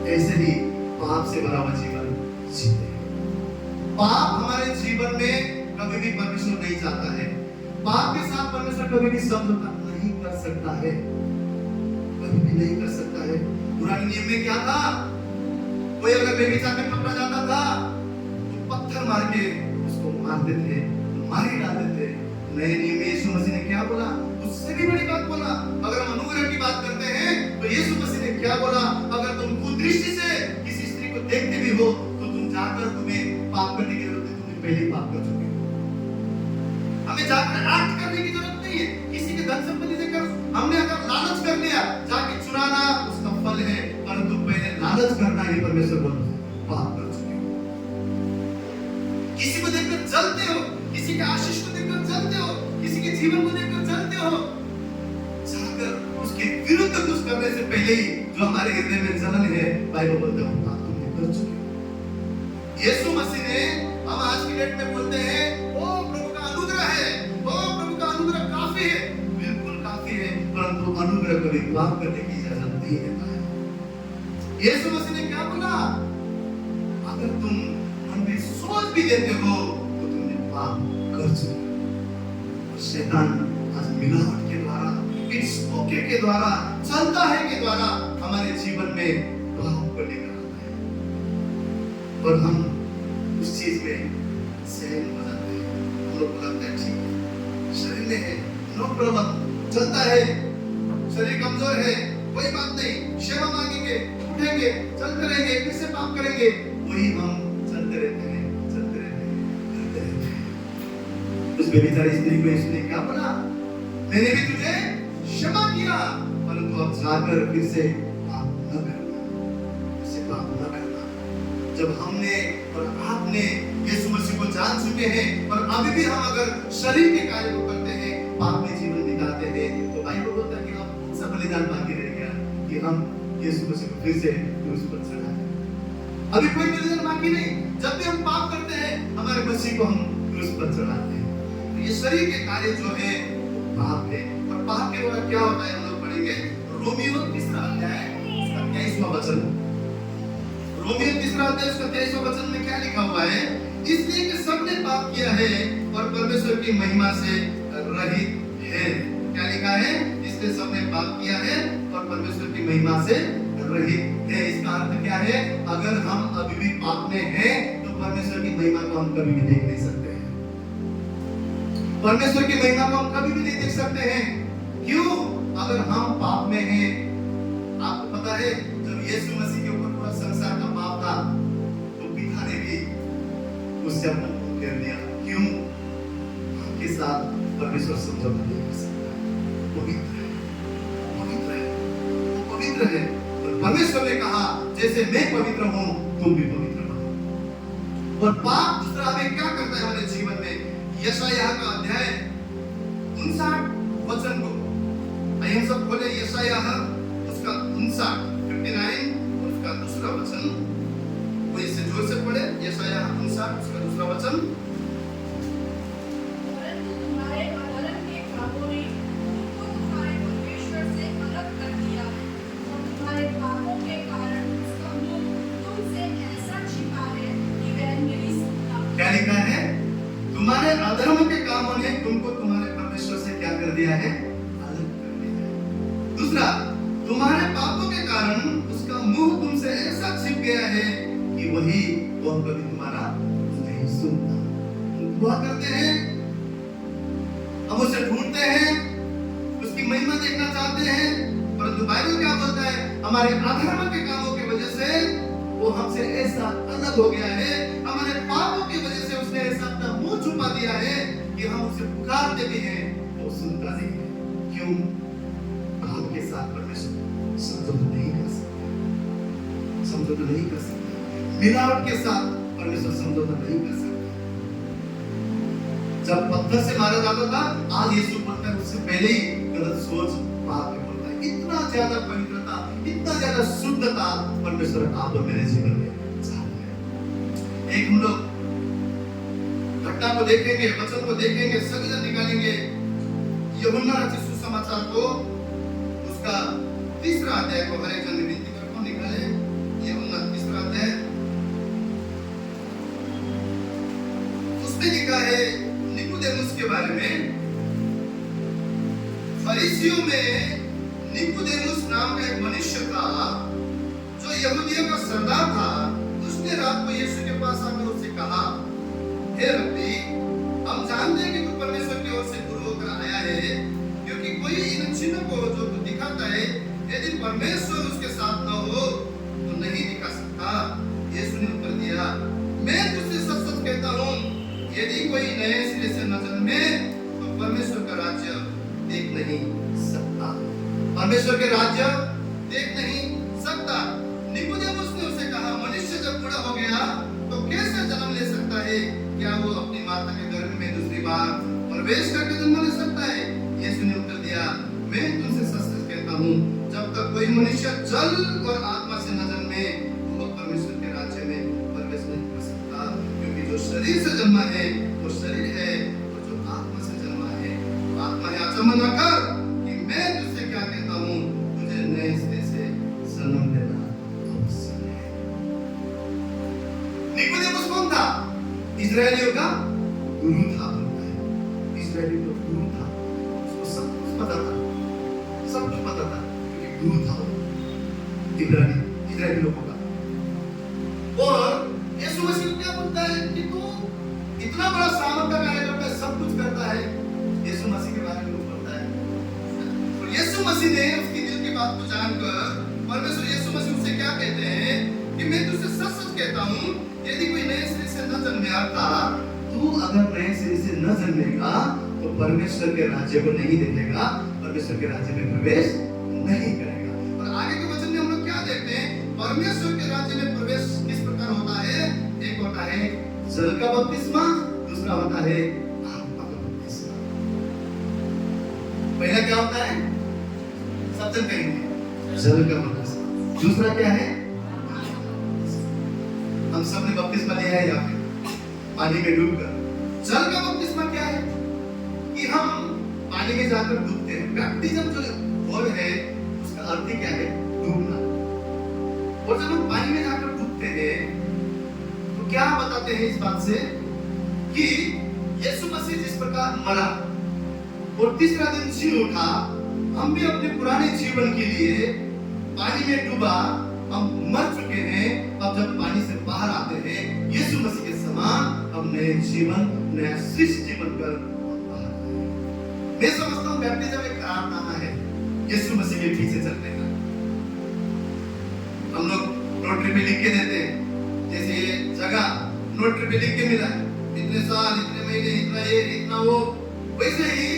ऐसे ही पाप से भरा हुआ जीवन जीते हैं। पाप हमारे जीवन में कभी भी परमेश्वर नहीं चाहता है। पाप के साथ परमेश्वर कभी भी समझौता नहीं कर सकता है, कभी भी नहीं कर सकता है। पुराने नियम में क्या था? कोई अगर बेविचार में पकड़ा जाता था तो पत्थर मार के उसको मारते थे, मार ही डालते थे। नए नियम में यीशु मसीह ने क्या बोला? उससे भी बड़ी बात बोला। अगर हम अनुग्रह की बात करते हैं तो यीशु मसीह ने क्या बोला? अगर तुम कुदृष्टि से किसी स्त्री को देखते भी हो तो तुम जाकर, तुम्हें पाप करने की जरूरत नहीं, तुमने पहले पाप कर चुके हो। हमें जाकर एक्ट करने की जरूरत नहीं है। किसी के धन संपत्ति से कर, हमने अगर लालच कर लिया, जाके चुराना उसका फल है, परंतु पहले लालच करना ही परमेश्वर बोलता है, पाप कर चुके हो। किसी के आशीष को देखकर जलते हो, किसी के जीवन को देखकर जलते हो, जाकर उसके विरुद्ध कुछ करने से पहले ही जो हमारे हृदय में जलन है, बाइबल बोलता है पाप तुमने कर चुके हो। यीशु मसीह ने, हम आज की डेट में बोलते हैं ओ प्रभु का अनुग्रह है, ओ प्रभु का अनुग्रह काफी है, बिल्कुल काफी है, परंतु अनुग्रह कभी पाप करने की इजाजत नहीं देता है। यीशु मसीह ने क्या बोला? अगर तुम मन में सोच भी लेते हो तो तुमने पाप कर चुके हो। शैतान आज मिलावट के द्वारा, इस धोखे के द्वारा, चलता है के द्वारा हमारे जीवन में पाप को लेकर आता है और हम उस चीज में सहन हो जाते हैं। हम लोग को लगता है ठीक है, शरीर में है, नो प्रॉब्लम, चलता है, शरीर कमजोर है, कोई बात नहीं, क्षमा मांगेंगे, उठेंगे, चलते रहेंगे, फिर से पाप करेंगे, वही हम चलते रहते हैं, करते रहते हैं। उस बेचारी स्त्री को यीशु ने क्या बोला? मैंने भी तुझे क्षमा किया, परंतु अब जाकर फिर से पाप न करना, फिर से पाप न करना। जब हमने और आपने यीशु मसीह को जान चुके हैं और अभी भी हम अगर शरीर के कार्य को करते हैं, पाप में जीवन बिताते हैं, तो बाइबल बोलता है कि हम सब बलिदान बाकी रह गया कि हम यीशु मसीह को फिर से क्रूस पर चढ़ाएं। अभी कोई बलिदान बाकी नहीं। जब भी हम पाप करते हैं, हमारे मसीह को हम क्रूस पर चढ़ाते हैं। तो ये शरीर के कार्य जो है पाप है, और पाप के द्वारा क्या होता है हम लोग पढ़ेंगे रोमियो 3 अध्याय उसका 23वां वचन। रोमियो 3 अध्याय उसका 23वां वचन में क्या लिखा हुआ है? इसलिए कि सबने पाप किया है और परमेश्वर की महिमा से रहित है। क्या लिखा है? इसलिए सबने पाप किया है और परमेश्वर की महिमा से रहित है। इसका अर्थ क्या है? अगर हम अभी भी पाप में हैं तो परमेश्वर की महिमा को हम कभी भी देख नहीं सकते हैं। परमेश्वर की महिमा को हम कभी भी नहीं देख सकते हैं। क्यों? अगर हम पाप में हैं। आपको पता है जब यीशु मसीह के ऊपर पूरा संसार का पाप था तो पिता ने भी उससे अपना मुंह फेर दिया। क्यों? आपके साथ परमेश्वर समझौता नहीं कर सकता। पवित्र है, पवित्र है, वो पवित्र है। और परमेश्वर ने कहा जैसे मैं पवित्र हूं तुम भी पवित्र बनो। और पाप दूसरा हमें क्या करता है हमारे जीवन में? यशायाह का अध्याय 59 वचन को आइए हम सब खोले। यशायाह उसका 59 उसका दूसरा वचन, वो इससे जोर से पढ़े। यशायाह 59 उसका दूसरा वचन। परंतु तुम्हारे अधर्म के कामों ने तुमको तुम्हारे परमेश्वर से अलग कर दिया है और तुम्हारे पापों के कारण उसका मुंह तुमसे ऐसा छिपा है कि वह नहीं सकता। क्या लिखा है? तुम्हारे अधर्म के कामों ने तुमको तुम्हारे परमेश्वर से क्या कर दिया है? अलग कर दिया है। दूसरा, तुम्हारे पापों के कारण उसका मुंह तुमसे ऐसा छिप गया है कि वो कभी तुम्हारा नहीं सुनता। दुआ करते हैं, हम उसे ढूंढते हैं, उसकी महिमा देखना चाहते हैं, परंतु बाइबल क्या बोलता है? हमारे अधर्म के कामों की वजह से वो हमसे ऐसा अलग हो गया है, हमारे पापों की वजह से उसने ऐसा अपना मुंह छुपा दिया है कि हम उसे पुकारते भी हैं वो सुनता नहीं है। क्यों? आपके साथ परमेश्वर समझौता नहीं कर सकता, समझौता नहीं कर सकता। मिलावट के साथ परमेश्वर समझौता नहीं कर सकता। जब पत्थर से मारा जाता था, आज यीशु बोलता है उससे पहले ही गलत सोच पाप में बोलता है। इतना ज्यादा पवित्रता, इतना ज्यादा शुद्धता परमेश्वर आप और मेरे जीवन में चाहता है। एक हम लोग घटना को देखेंगे, वचन को देखेंगे, सगीरा निकालेंगे। यूहन्ना रचित सुसमाचार को उसका 3 अध्याय को हर एक जन विनती करको निकाले। यूहन्ना 3 अध्याय उसमें लिखा है निकोदेमुस के बारे में। फरीसियों में निकोदेमुस नाम का एक मनुष्य था जो यहूदियों का सरदार था। उसने रात को यीशु के पास आकर उससे कहा, हे रब्बी, हम जानते हैं कि तू परमेश्वर की ओर से गुरु होकर आया है, क्योंकि कोई इन चिन्हों को जो तू दिखाता है, यदि परमेश्वर उसके साथ न हो तो नहीं दिखा सकता। यीशु ने उत्तर दिया, मैं तुझसे सच सच कहता हूँ, यदि कोई नए सिरे से न जन्मे तो परमेश्वर का राज्य देख नहीं सकता। परमेश्वर के राज्य देख नहीं सकता। निकोदेमुस ने उसे कहा, मनुष्य जब बूढ़ा हो गया तो कैसे जन्म ले सकता है? क्या वो अपनी माता के गर्भ में दूसरी बार प्रवेश करके जन्म ले सकता है? यीशु ने उत्तर दिया, मैं तुमसे सच-सच कहता हूँ, जब तक कोई मनुष्य जल और आत्मा से न जन्मे वो परमेश्वर के राज्य में प्रवेश नहीं कर सकता। क्योंकि जो शरीर से जन्मा है वो शरीर है, और जो आत्मा से जन्मा है वो आत्मा है। अचंभा न कर कि मैं तुझसे क्या कहता हूँ, तुझे नए सिरे से जन्म लेना आवश्यक है। निकोदेमुस कौन था? इस्राएलियों का गुरु था। इस्राएलियों का गुरु था, उसको सब कुछ पता था, सब कुछ पता था, क्योंकि गुरु था वो इस्राएली लोगों का। और यीशु मसीह को क्या बोलता है कि तू इतना बड़ा सामर्थ का कार्य करता है, सब कुछ करता है। यीशु मसीह के बारे में वो बोलता है। और यीशु मसीह ने उसकी दिल की बात को जानकर परमेश्वर यीशु मसीह उससे क्या कहते हैं कि मैं तुझसे सच-सच कहता हूँ, यदि कोई नए सिरे से न जन्मा था, तू अगर नए सिरे से न जन्मेगा तो परमेश्वर के राज्य को नहीं देखेगा, परमेश्वर के राज्य में प्रवेश नहीं करेगा। और आगे के वचन में हम लोग क्या देखते हैं? परमेश्वर के राज्य में प्रवेश किस प्रकार होता है? एक होता है जल का बपतिस्मा, दूसरा होता है आत्मा का बपतिस्मा। पहला क्या होता है? सब जन कहेंगे जल का बपतिस्मा। दूसरा क्या है? हम सब ने बपतिस्मा लिया है यहाँ पे पानी में डूबकर। जल का बपतिस्मा क्या है? कि हम पानी में जाकर डूबते हैं। बैप्टिज्म जो वर्ड है उसका अर्थ क्या है? डूबना। और जब हम पानी में जाकर डूबते हैं तो क्या बताते हैं इस बात से कि यीशु मसीह जिस प्रकार मरा और तीसरा दिन जी उठा, हम भी अपने पुराने जीवन के लिए पानी में डूबा, हम मर चुके हैं। अब जब पानी से बाहर आते हैं यीशु मसीह के समान हम नए जीवन, नया सृष्टि जीवन कर बाहर आते हैं। मैं समझता हूँ बैप्टिज्म एक करारनामा है यीशु मसीह के पीछे चलने का। हम लोग नोटरी पे लिख के देते हैं, जैसे ये जगह नोटरी पे लिख के मिला है, इतने साल, इतने महीने, इतना ये, इतना वो। वैसे ही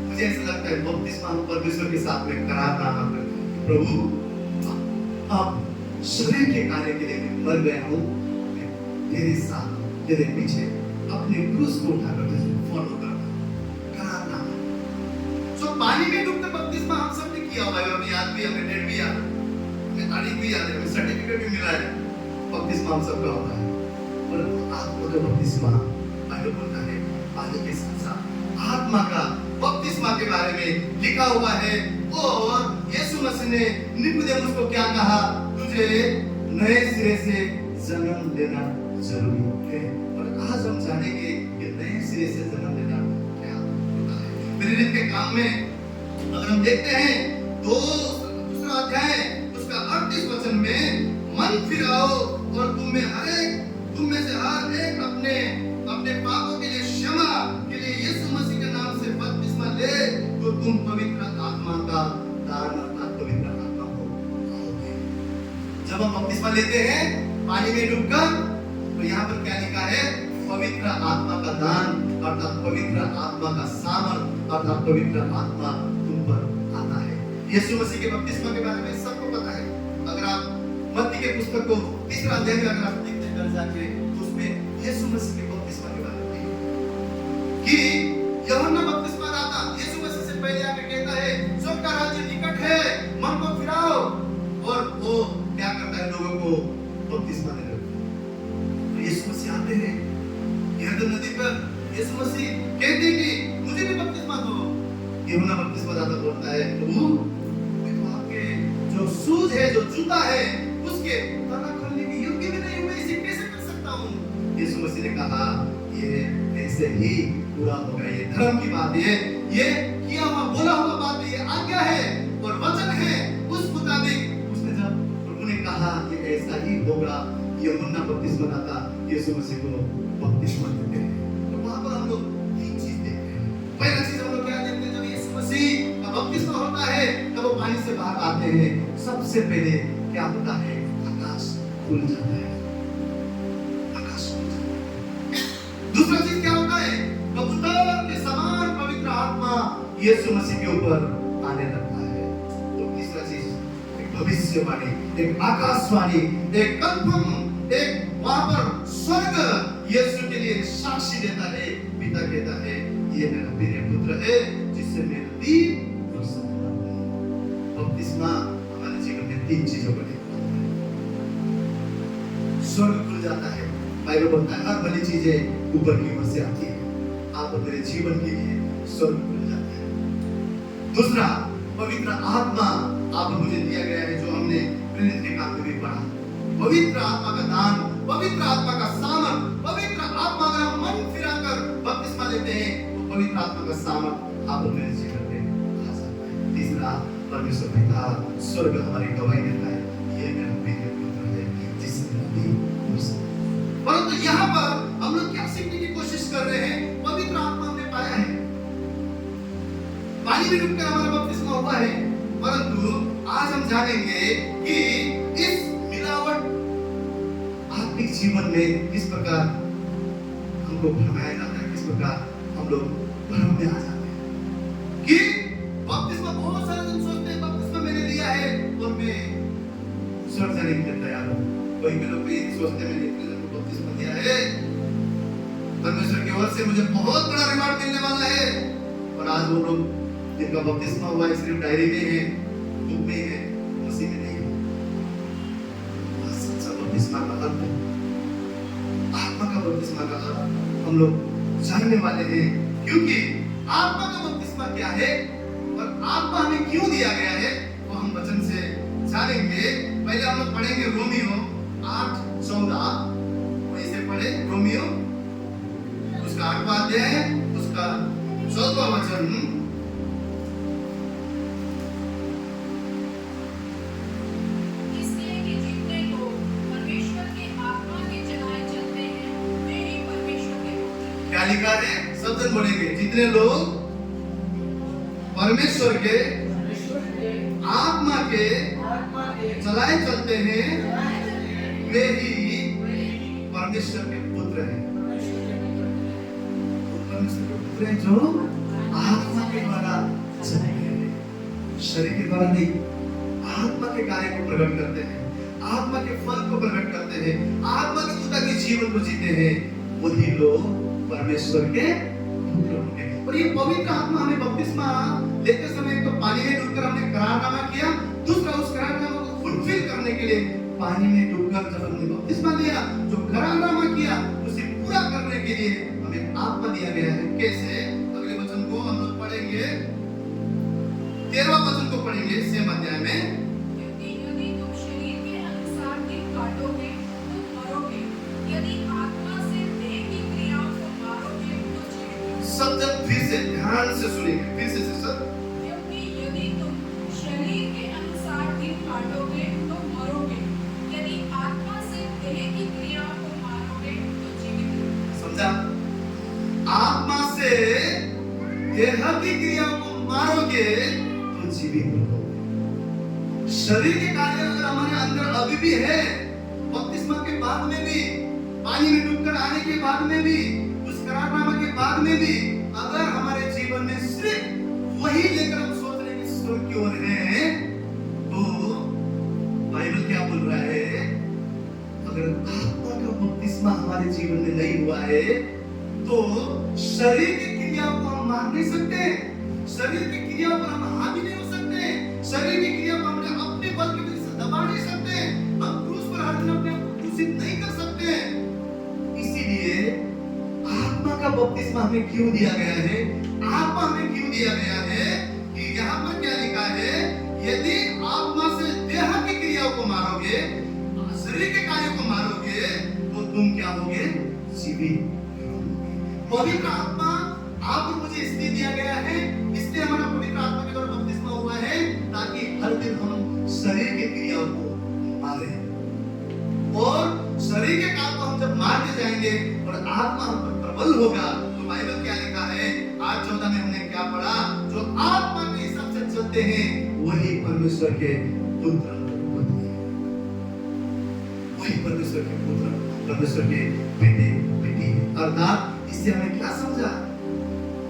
मुझे ऐसा लगता है बपतिस्मा परमेश्वर के साथ में करारनामा करना। प्रभु अब शरीर के कार्य के लिए मैं मर गया हूँ, मैं तेरे साथ, तेरे पीछे अपने क्रूस को उठाकर तुझे फॉलो करना, करारनामा। सो पानी में डूबकर बपतिस्मा हम सब ने किया हुआ है, हमें याद भी, हमें डेट भी याद है, हमें तारीख भी याद है, हमें सर्टिफिकेट भी मिला है। बपतिस्मा हम सबका होता है। और आत्मा का बपतिस्मा बाइबल बोलता है पानी के साथ-साथ आत्मा का बपतिस्मा के बारे में लिखा हुआ है। और यीशु मसीह ने निकोदेमुस को क्या कहा? तुझे नए सिरे से जन्म लेना जरूरी है। और आज हम जानेंगे कि नए सिरे से जन्म लेना क्या होता है। प्रेरित के काम में अगर हम देखते हैं दूसरा अध्याय उसका 38 वचन में, मन फिराओ और तुम में से हर एक अपने पापों के लिए क्षमा के लिए यीशु मसीह के नाम से बपतिस्मा ले, तो तुम पवित्र आत्मा का दान अर्थात पवित्र आत्मा को पाओगे। जब हम बपतिस्मा लेते हैं पानी में डूबकर, तो यहाँ पर क्या लिखा है? पवित्र आत्मा का दान अर्थात पवित्र आत्मा का सामर्थ अर्थात पवित्र आत्मा तुम पर आता है। यीशु मसीह के बपतिस्मा के बारे में सबको पता है। अगर आप मत्ती के पुस्तक को 3 अध्याय में अगर आप देखते हैं जाके, तो उसमें यीशु मसीह के बपतिस्मा के बारे में कि यूहन्ना बपतिस्मा दाता यीशु मसीह से पहले आके कहता है स्वर्ग का राज्य निकट है, मन को फिराओ। और वो क्या करता है? लोगों को बपतिस्मा देता है। यीशु मसीह आते हैं यरदन नदी पर, यीशु मसीह कहते हैं कि मुझे भी बपतिस्मा दो। यूहन्ना बपतिस्मा दाता बोलता है, प्रभु मैं तो आपके जो शूज है, जो जूता है, उसके ताला खोलने की योग्य भी नहीं हूं, इसे कैसे कर सकता हूं? यीशु मसीह ने कहा ये ऐसे ही पूरा होगा, ये धर्म की बात है, ये किया हुआ बोला हुआ बात है, ये आज्ञा है और वचन है। उस मुताबिक उसने जब प्रभु ने कहा ये ऐसा ही होगा, यूहन्ना बपतिस्मा दाता यीशु मसीह को बपतिस्मा देते हैं। तो वहां पर हम लोग तीन चीज देखते हैं। पहला चीज हम लोग क्या देखते हैं? जब यीशु मसीह का बपतिस्मा होता है तब वो पानी से बाहर आते हैं, सबसे पहले क्या होता है? आकाश खुल जाता है, आकाश खुल जाता है। दूसरा चीज क्या होता है? कबूतर के समान पवित्र आत्मा यीशु मसीह के ऊपर आने लगता है। तो तीसरा चीज एक भविष्यवाणी, एक आकाशवाणी, एक कल्पम, एक वहां पर स्वर्ग यीशु के लिए साक्षी देता है पिता कहता है ये मेरा प्रिय पुत्र है जिससे मेरा दिल प्रसन्न है। बपतिस्मा हमारे जीवन में 3 चीजों को लेकर स्वर्ग खुल जाता है। बाइबल बोलता है हर भली चीजें ऊपर की ओर से आती है। आप और मेरे जीवन के लिए स्वर्ग खुल जाता है। दूसरा, पवित्र आत्मा आप मुझे दिया गया है, जो हमने प्रेरित के काम में भी पढ़ा। पवित्र आत्मा का दान, पवित्र आत्मा का सामर्थ, पवित्र आत्मा का मन फिराकर बपतिस्मा लेते हैं तो पवित्र आत्मा का सामर्थ आप और मेरे जीवन में आ जाता है। तीसरा, परमेश्वर पिता स्वर्ग हमारी गवाही देता है ये मेरा प्रिय पुत्र है जिससे मेरा दिल प्रसन्न है। परंतु यहाँ पर हम लोग क्या सीखने की कोशिश कर रहे हैं? पवित्र आत्मा हमने पाया है, पानी में डूबकर हमारा बपतिस्मा हुआ है, परंतु आज हम जानेंगे कि इस मिलावट आत्मिक जीवन में किस प्रकार हमको भरमाया जाता है, किस प्रकार हम लोग भ्रम में आ जाते हैं कि बपतिस्मा बहुत सारे लोग सोचते हैं बपतिस्मा मैंने लिया है और मैं स्वर्ग जाने के लिए तैयार हूँ। कोई लोग ये सोचते हैं मैंने बपतिस्मा लिया है, परमेश्वर की ओर से मुझे बहुत बड़ा रिवार्ड मिलने वाला है, और आज वो लोग जिनका बपतिस्मा हुआ है सिर्फ डायरी में है, बुक में है, मसीह में नहीं है। सच्चा बपतिस्मा का अर्थ, आत्मा का बपतिस्मा का अर्थ हम लोग जानने वाले हैं, क्योंकि आत्मा का बपतिस्मा क्या है और आत्मा हमें क्यों दिया गया है वो हम वचन से जानेंगे। पहले हम लोग पढ़ेंगे रोमियो 8:14। कोई से पढ़े रोमियो, उसका 8वां अध्याय, उसका 14वां वचन। क्या लिखा है? सब जन बोलेंगे, जितने लोग परमेश्वर के आत्मा के चलाए चलते हैं वे ही परमेश्वर के पुत्र हैं। परमेश्वर के पुत्र हैं जो आत्मा के द्वारा चले हैं, शरीर के द्वारा नहीं। आत्मा के कार्य को प्रकट करते हैं, आत्मा के फल को प्रकट करते हैं, आत्मा के पिता के जीवन को जीते हैं, वही लोग परमेश्वर के पुत्र होंगे। और ये पवित्र आत्मा हमें बपतिस्मा लेते समय एक तो पानी में डूबकर हमने करारनामा किया, दूसरा उस करारनामा को फुलफिल करने के लिए पानी में डूबकर जब हमने बपतिस्मा लिया, जो करारनामा किया उसे पूरा करने के लिए हमें आत्मा दिया गया है। कैसे? अगले वचन को हम लोग पढ़ेंगे, 13वां वचन को पढ़ेंगे 6 अध्याय में। यदि तुम शरीर के अनुसार दिन काटोगे तो मरोगे, यदि आत्मा से देह की क्रियाओं को मारोगे तो जीवोगे। सब जब फिर से ध्यान से सुनेंगे, फिर से सब। क्योंकि यदि तुम शरीर के अनुसार दिन काटोगे तो मरोगे, यदि आत्मा से देह की क्रियाओं को मारोगे तो जीवित रहोगे। समझा? आत्मा से देह की क्रियाओं को मारोगे तो जीवित रहोगे। शरीर के कार्य अगर हमारे अंदर अभी भी है, बपतिस्मा के बाद में भी, पानी में डूबकर आने के बाद में भी, उस करारनामा के बाद में भी, अगर हमारे जीवन में सिर्फ वही लेकर हम सोच रहे हैं कि स्वर्ग की ओर है, तो बाइबल क्या बोल रहा है? अगर आत्मा का बपतिस्मा हमारे जीवन में नहीं हुआ है तो शरीर की क्रियाओं को हम मार नहीं सकते, शरीर की क्रियाओं पर हम हावी नहीं हो सकते, शरीर की क्रियाओं को हम अपने बल की वजह से दबा नहीं सकते, हम क्रूस पर हर दिन अपने आप को क्रूसित नहीं कर सकते। इसीलिए आत्मा का बपतिस्मा हमें क्यों दिया गया है? आत्मा हमें क्यों दिया गया है? कि यहाँ पर क्या लिखा है? यदि आत्मा से देह की क्रियाओं को मारोगे, शरीर के कार्यों को मारोगे, तो तुम क्या होगे? जीवित। पवित्र आत्मा आप और मुझे इसलिए दिया गया है, इसलिए हमारा पवित्र आत्मा के द्वारा बपतिस्मा हुआ है, ताकि हर दिन हम शरीर की क्रियाओं को मारें, और शरीर के काम को हम जब मारते जाएंगे और आत्मा हम पर प्रबल होगा, तो बाइबल क्या लिखा है? 8:14 में हमने क्या पढ़ा? जो आत्मा के हिसाब से चलते हैं वही परमेश्वर के पुत्र होते हैं, वही परमेश्वर के पुत्र, परमेश्वर के बेटे बेटी। अर्थात इससे हमें क्या समझा?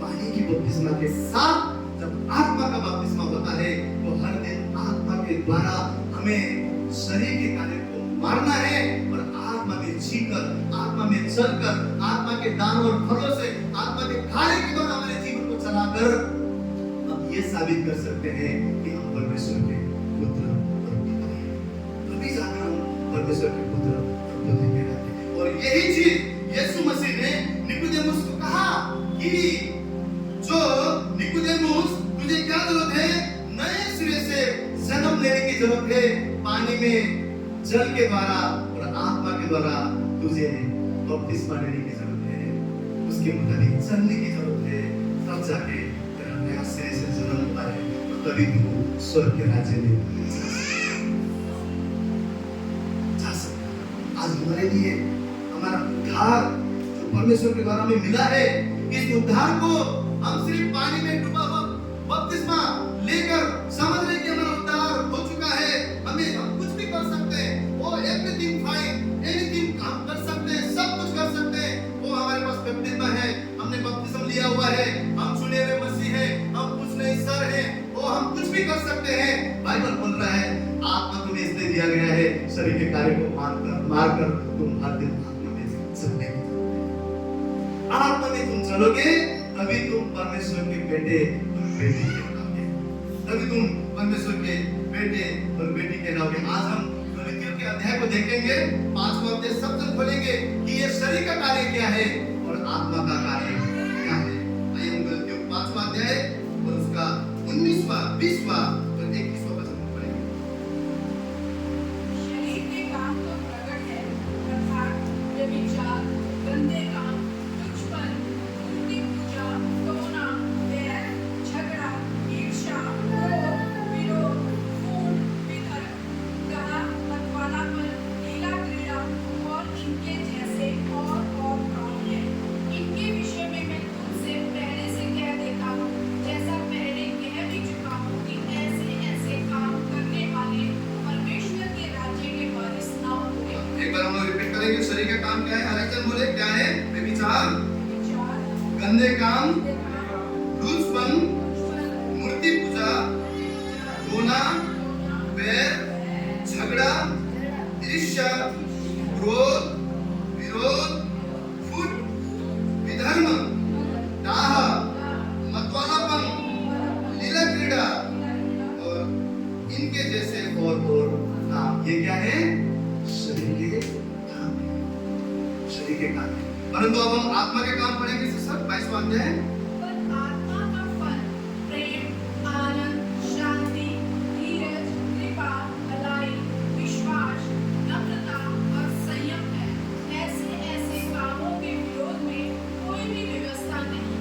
पानी की बपतिस्मा के साथ जब आत्मा का बपतिस्मा होता है तो हर दिन आत्मा के द्वारा हमें शरीर के कार्य को मारना है और आत्मा में जीकर, आत्मा में चलकर, आत्मा के दान और फलों से, आत्मा के कार्य के द्वारा हमारे जीवन को चलाकर हम ये साबित कर सकते हैं कि हम परमेश्वर के पुत्र और पुत्री हैं। तभी जाकर हम परमेश्वर के पुत्र और पुत्री कहलाते हैं। और यही चीज यीशु मसीह ने निकोदेमुस को कहा कि जो निकोदेमुस, तुझे क्या जरूरत है? नए सिरे से जन्म लेने की जरूरत है। पानी में, जल के द्वारा और आत्मा के द्वारा तुझे बपतिस्मा लेने की जरूरत है। उसके मुताबिक चलने की जरूरत है। तब जाके तेरा नया सिरे से जन्म होता है और तभी तू स्वर्ग के राज्य में जा सकता। आज हमारे लिए हमारा उद्धार जो परमेश्वर के द्वारा हमें मिला है, इस उद्धार को हम सिर्फ पानी में डूबा हुआ बपतिस्मा लेकर समझ रहे कि हमारा उद्धार हो चुका है, हम कुछ भी कर सकते हैं, वो एवरीथिंग फाइन, एनीथिंग हम कर सकते हैं, सब कुछ कर सकते हैं, वो हमारे पास बपतिस्मा है, हमने बपतिस्मा लिया हुआ है, हम चुने हुए मसीह हैं, हम कुछ नहीं सर हैं, वो हम कुछ भी कर सकते हैं। बाइबल बोल रहा है आत्मा तुम्हें इसलिए दिया गया है, शरीर के कार्य को मारकर तुम हर दिन आत्मा में चलने की, आत्मा में तुम चलोगे तभी तुम परमेश्वर के बेटे और बेटी कहलाओगे, तभी तुम परमेश्वर के बेटे और बेटी कहलाओगे। आज हम गलातियों के अध्याय को देखेंगे, 5वां अध्याय सब जन खोलेंगे कि ये शरीर का कार्य क्या है और आत्मा का कार्य क्या है। आइए हम गलातियों 5वां अध्याय और उसका 19वां, 20वां और 21वां वचन पढ़ेंगे। शरीर के काम तो प्रकट है, अर्थात व्यभिचार, गंदे काम, तुच्छपन, मूर्ति पूजा, टोना, बैर, झगड़ा, ईर्ष्या, क्रोध, विरोध, फूट, वितर्क, कलह, मतवालापन, लीला क्रीड़ा और इनके जैसे और काम हैं। इनके विषय में मैं तुमसे पहले से कह देता हूँ, जैसा पहले कह भी चुका हूँ कि ऐसे काम करने वाले परमेश्वर के राज्य के वारिस न होंगे। एक बार हम लोग रिपीट करेंगे, शरीर का काम क्या है? हर एक जन बोले क्या है? व्यभिचार, विचार, गंदे काम, देखा, लूचपन, मूर्ति पूजा, रोना, बैर, झगड़ा, ईर्ष्या, क्रोध, विरोध, फूट, विधर्म, दाह, मतवालापन, लीला क्रीड़ा और इनके जैसे और काम। ये क्या है? शरीर के काम है, शरीर के काम है। परंतु अब हम आत्मा के काम पढ़ेंगे सर 22वां अध्याय। पर आत्मा का फल प्रेम, आनंद, शांति, धीरज, कृपा, भलाई, विश्वास, नम्रता और संयम है। ऐसे कामों के विरोध में कोई भी व्यवस्था नहीं।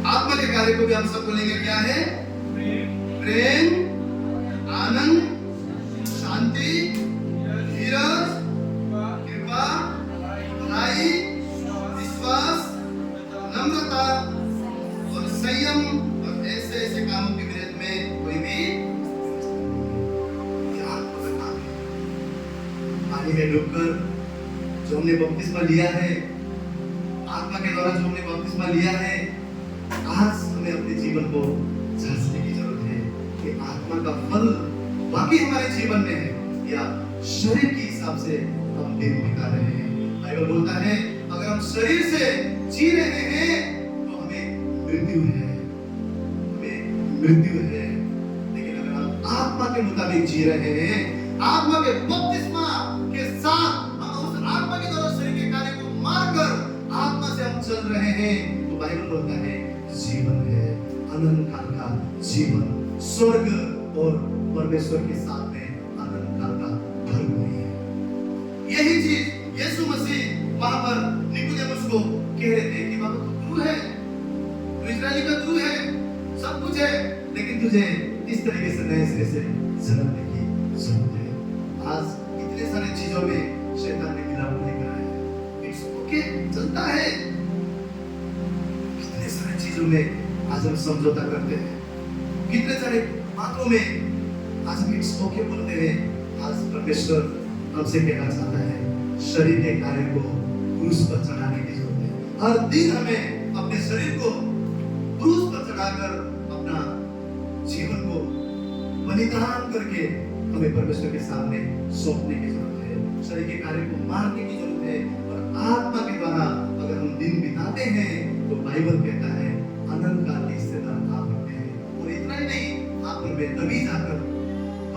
आत्मा के कार्य को भी हम सब बोलेंगे क्या है? प्रेम, आनंद, शांति, धीरज, कृपा, भलाई, विश्वास, नम्रता और संयम और ऐसे कामों के विरोध में कोई भी आत्मा का काम है। पानी में डूबकर जो हमने बपतिस्मा लिया है, आत्मा के द्वारा जो हमने बपतिस्मा लिया है, आज हमें अपने जीवन को जांचने की जरूरत है कि आत्मा का फल बाकी हमारे जीवन में है या शरीर के हिसाब से हम दिन बिता रहे हैं। बाइबल बोलता है अगर हम शरीर से जी रहे हैं तो हमें मृत्यु है, लेकिन अगर हम आत्मा के मुताबिक जी रहे हैं, आत्मा के बपतिस्मा के साथ हम उस आत्मा के द्वारा शरीर के कार्य को मारकर आत्मा से हम चल रहे हैं, तो बाइबल बोलता है जीवन है, अनंत काल का जीवन, स्वर्ग और परमेश्वर के साथ में अनंत काल का घर है। यही चीज यीशु मसीह वहां पर निकोदेमुस को कह रहे थे कि बाबा तू गुरु है, तू इस्राएली का गुरु है, सब कुछ है, लेकिन तुझे इस तरीके से नए सिरे से जन्म की जरूरत है। आज इतने सारे चीजों में शैतान ने मिलावट नहीं करा है, इट्स ओके, चलता है। कितने सारे चीजों में आज हम समझौता करते हैं, कितने सारे बातों में आज हम इट्स ओके बोलते हैं। आज परमेश्वर हमसे कहना चाहता है शरीर के कार्य को क्रूस पर चढ़ाने की जरूरत है। हर दिन हमें अपने शरीर को क्रूस पर चढ़ाकर अपना जीवन को बलिदान करके हमें परमेश्वर के सामने सौंपने की जरूरत है। शरीर के कार्य को मारने की जरूरत है और आत्मा के द्वारा अगर हम दिन बिताते हैं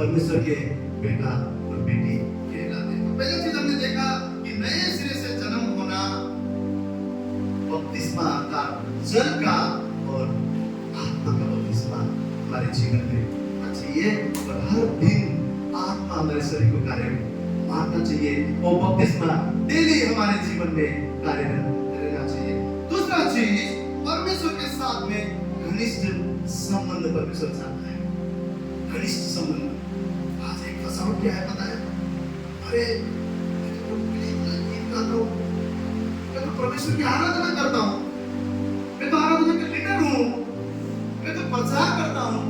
परमेश्वर के बेटा और बेटी कहलाते हैं। पहली चीज हमने देखा कि नए सिरे से जन्म होना बपतिस्मा का जल का और आत्मा का बपतिस्मा हमारे जीवन में होना चाहिए और हर दिन आत्मा हमारे शरीर को कार्य मारना चाहिए। वो बपतिस्मा डेली हमारे जीवन में कार्य रहना चाहिए। दूसरा चीज, परमेश्वर के साथ में घनिष्ठ संबंध परमेश्वर चाहता है। घनिष्ठ संबंध। आज एक फसावट क्या है पता है? अरे मैं तो परमेश्वर की आराधना करता हूँ, मैं तो आराधना का लीडर हूँ, मैं तो प्रचार करता हूँ,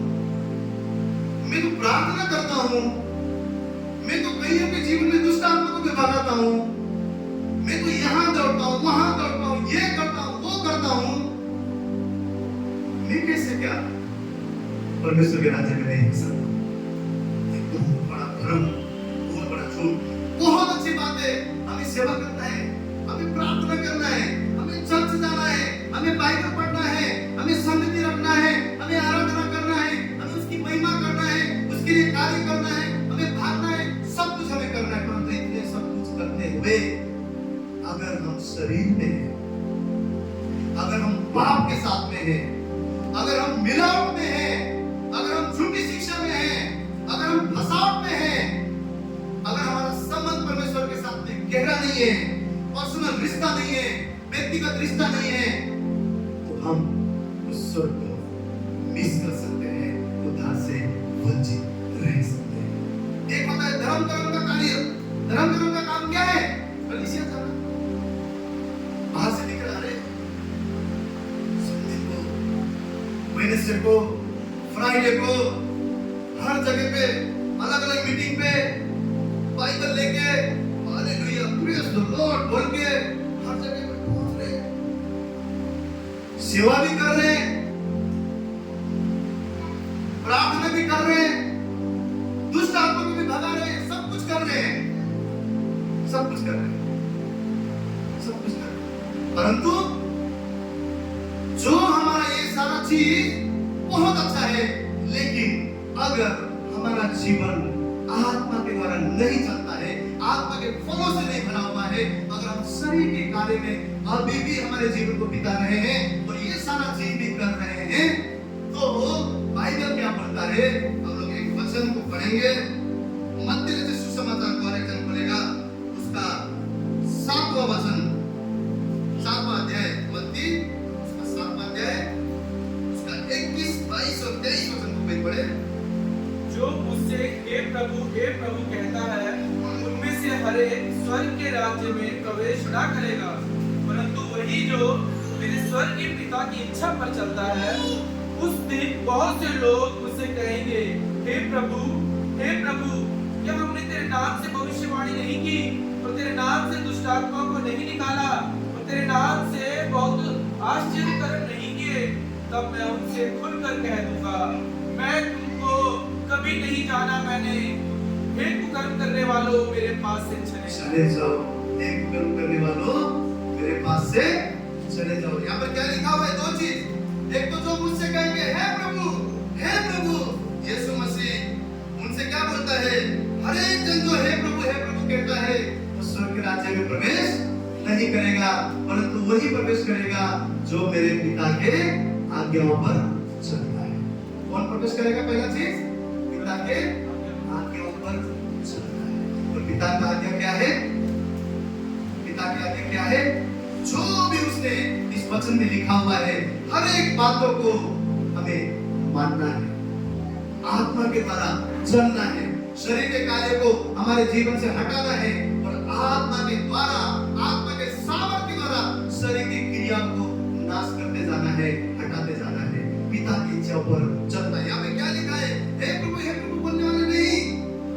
मैं तो प्रार्थना करता हूँ, मैं तो कहीं अपने जीवन में दुष्ट आत्मा को भी भगाता हूँ, मैं तो यहाँ दौड़ता हूँ, वहां दौड़ता हूँ, ये करता हूँ, वो करता हूँ। मैं कैसे क्या परमेश्वर के राज्य में नहीं घुस सकता? बहुत बड़ा भ्रम, बहुत बड़ा झूठ। बहुत अच्छी बात है, हमें सेवा करना है, हमें प्रार्थना करना है, हमें चर्च जाना है, हमें बाइबल पढ़ना है, हमें संगति रखना है, हमें आराधना करना है, हमें उसकी महिमा करना है, उसके लिए कार्य करना है, हमें भागना है, सब कुछ हमें करना है। परंतु इतने सब कुछ करते हुए अगर हम शरीर में हैं, अगर हम पाप के साथ में हैं, अगर हम मिलावट में हैं, अगर हम झूठी शिक्षा में हैं, अगर हम फसावट में हैं, अगर हमारा संबंध परमेश्वर के साथ में गहरा नहीं है, पर्सनल रिश्ता नहीं है, व्यक्तिगत रिश्ता नहीं है, तो हम उस स्वर्ग को मिस कर सकते हैं, उद्धार से वंचित रह सकते हैं। एक होता है धर्म कर्म का कार्य। धर्म कर्म का काम क्या है? कलीसिया जाना। बाहर से दिख रहा है, संडे को, वेडनेसडे को, फ्राइडे को, हर जगह पे अलग अलग मीटिंग पे बाइबल लेके हालेलुया प्रेज द लॉर्ड बोल के हर जगह पे पहुंच रहे, सेवा भी कर रहे, प्रार्थना भी कर रहे, दुष्ट आत्मा को भी भगा रहे, सब कुछ कर रहे हैं, सब कुछ कर रहे हैं, सब कुछ कर रहे हैं। परंतु जो हमारा ये सारा चीज बहुत अच्छा है, लेकिन अगर हमारा जीवन आत्मा के द्वारा नहीं चलता है, आत्मा के फलों से नहीं भरा हुआ है, अगर हम शरीर के कार्य में अभी भी हमारे जीवन को बिता रहे हैं और ये सारा चीज भी कर रहे हैं, तो बाइबल क्या बोलता है? हम लोग एक वचन को पढ़ेंगे, मत्ती लिखित सुसमाचार को एक जन बोलेगा, उसका 7वां वचन, 7वां अध्याय, मत्ती उसका 7वां अध्याय, उसका 21, 22 और 23 वचन को कोई पढ़े। जो मुझसे हे प्रभु कहता है, उनमें से हर एक स्वर्ग के राज्य में प्रवेश न करेगा, परंतु वही जो मेरे स्वर्गीय पिता की इच्छा पर चलता है, उस दिन बहुत से लोग मुझसे कहेंगे, हे प्रभु, क्या हमने तेरे नाम से भविष्यवाणी नहीं की और तेरे नाम से दुष्ट आत्मा को नहीं निकाला और तेरे नाम से बहुत आश्चर्य कर्म नहीं किए? तब मैं उनसे खुलकर कह दूंगा, मैं तुमको कभी नहीं जाना, मैंने हे कुकर्म करने वालों मेरे पास से चले जाओ, हे कुकर्म करने वालों मेरे पास से चले जाओ। यहाँ पर क्या लिखा हुआ है? दो चीज। एक तो जो मुझसे कहेंगे हे प्रभु यीशु मसीह उनसे क्या बोलता है? हर एक जन जो हे प्रभु कहता है वो स्वर्ग के राज्य में प्रवेश नहीं करेगा, परंतु वही प्रवेश करेगा जो मेरे पिता के आज्ञाओं पर चलता है। कौन प्रवेश करेगा? पहला चीज, पिता के आज्ञाओं पर चलता है। और पिता का आज्ञा क्या है? पिता की आज्ञा क्या है? जो भी उसने इस वचन में लिखा हुआ है, हर एक बातों को हमें मानना है, आत्मा के द्वारा चलना है, शरीर के कार्य को हमारे जीवन से हटाना है और आत्मा के द्वारा, आत्मा के सामर्थ्य के द्वारा शरीर की क्रियाओं को नाश करते जाना है, हटाते जाना है, पिता की इच्छा पर चलना है। यहाँ पे क्या लिखा है? हे प्रभु बोलने वाले नहीं,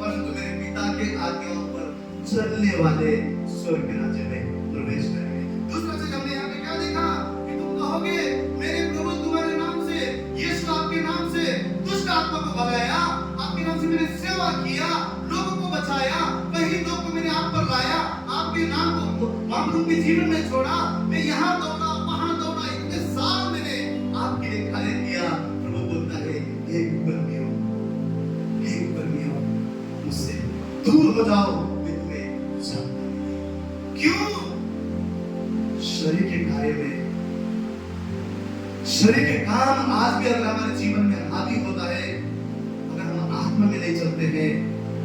परंतु मेरे पिता के आज्ञाओं पर चलने वाले स्वर्ग के राज्य में प्रवेश करेंगे। दूसरा चीज हमने यहाँ पे क्या देखा कि तुम कहोगे मेरे प्रभु तुम्हारे नाम से, यीशु आपके नाम से दुष्ट आत्मा को भगाया, आपके नाम से मैंने सेवा किया, लोगों को बचाया, कहीं लोग को मेरे हाथ पर लाया, आपके नाम को मामलों के जीवन में छोड़ा, मैं यहाँ दौड़ा वहां दौड़ा, इतने साल मैंने आपके लिए कार्य किया। प्रभु बोलता है हे कुकर्मियों, हो जाओ, मैं तुम्हें जानता नहीं। क्यों? शरीर के कार्य में, शरीर के काम आज भी अगर हमारे जीवन में हावी होता है, अगर हम आत्मा में नहीं चलते हैं,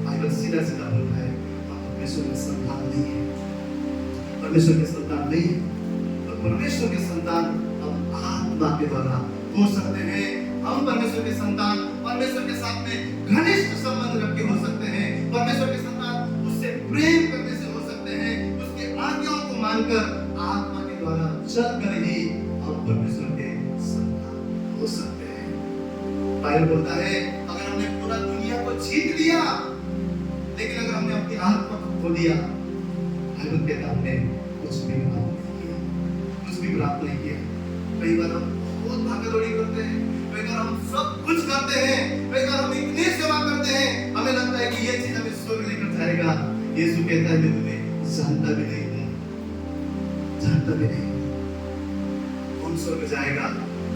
बाइबल सीधा सीधा बोलता है हम परमेश्वर के संतान नहीं है, परमेश्वर के संतान नहीं है। तो परमेश्वर के संतान हम आत्मा के द्वारा हो सकते हैं। हम परमेश्वर के संतान परमेश्वर के साथ में घनिष्ठ संबंध रख के हो सकते हैं। परमेश्वर के संतान उससे प्रेम करने से हो सकते हैं। उसके आज्ञाओं को मानकर आत्मा के द्वारा चलकर ही हम परमेश्वर के संतान हो सकते हैं। बाइबल बोलता है अगर हमने पूरा दुनिया को जीत लिया, लेकिन अगर हमने अपनी आत्मा को खो दिया, बाइबल कहता है हमने कुछ भी प्राप्त नहीं किया, कुछ भी प्राप्त नहीं किया। कई बार हम बहुत भागदौड़ी करते हैं, कई बार हम सब कुछ करते हैं, कई बार हम इतनी सेवा करते हैं, हमें लगता है कि ये चीज हमें स्वर्ग लेकर जाएगा। यीशु कहता है मैं तुम्हें जानता भी नहीं हूं, जानता भी नहीं। कौन स्वर्ग जाएगा?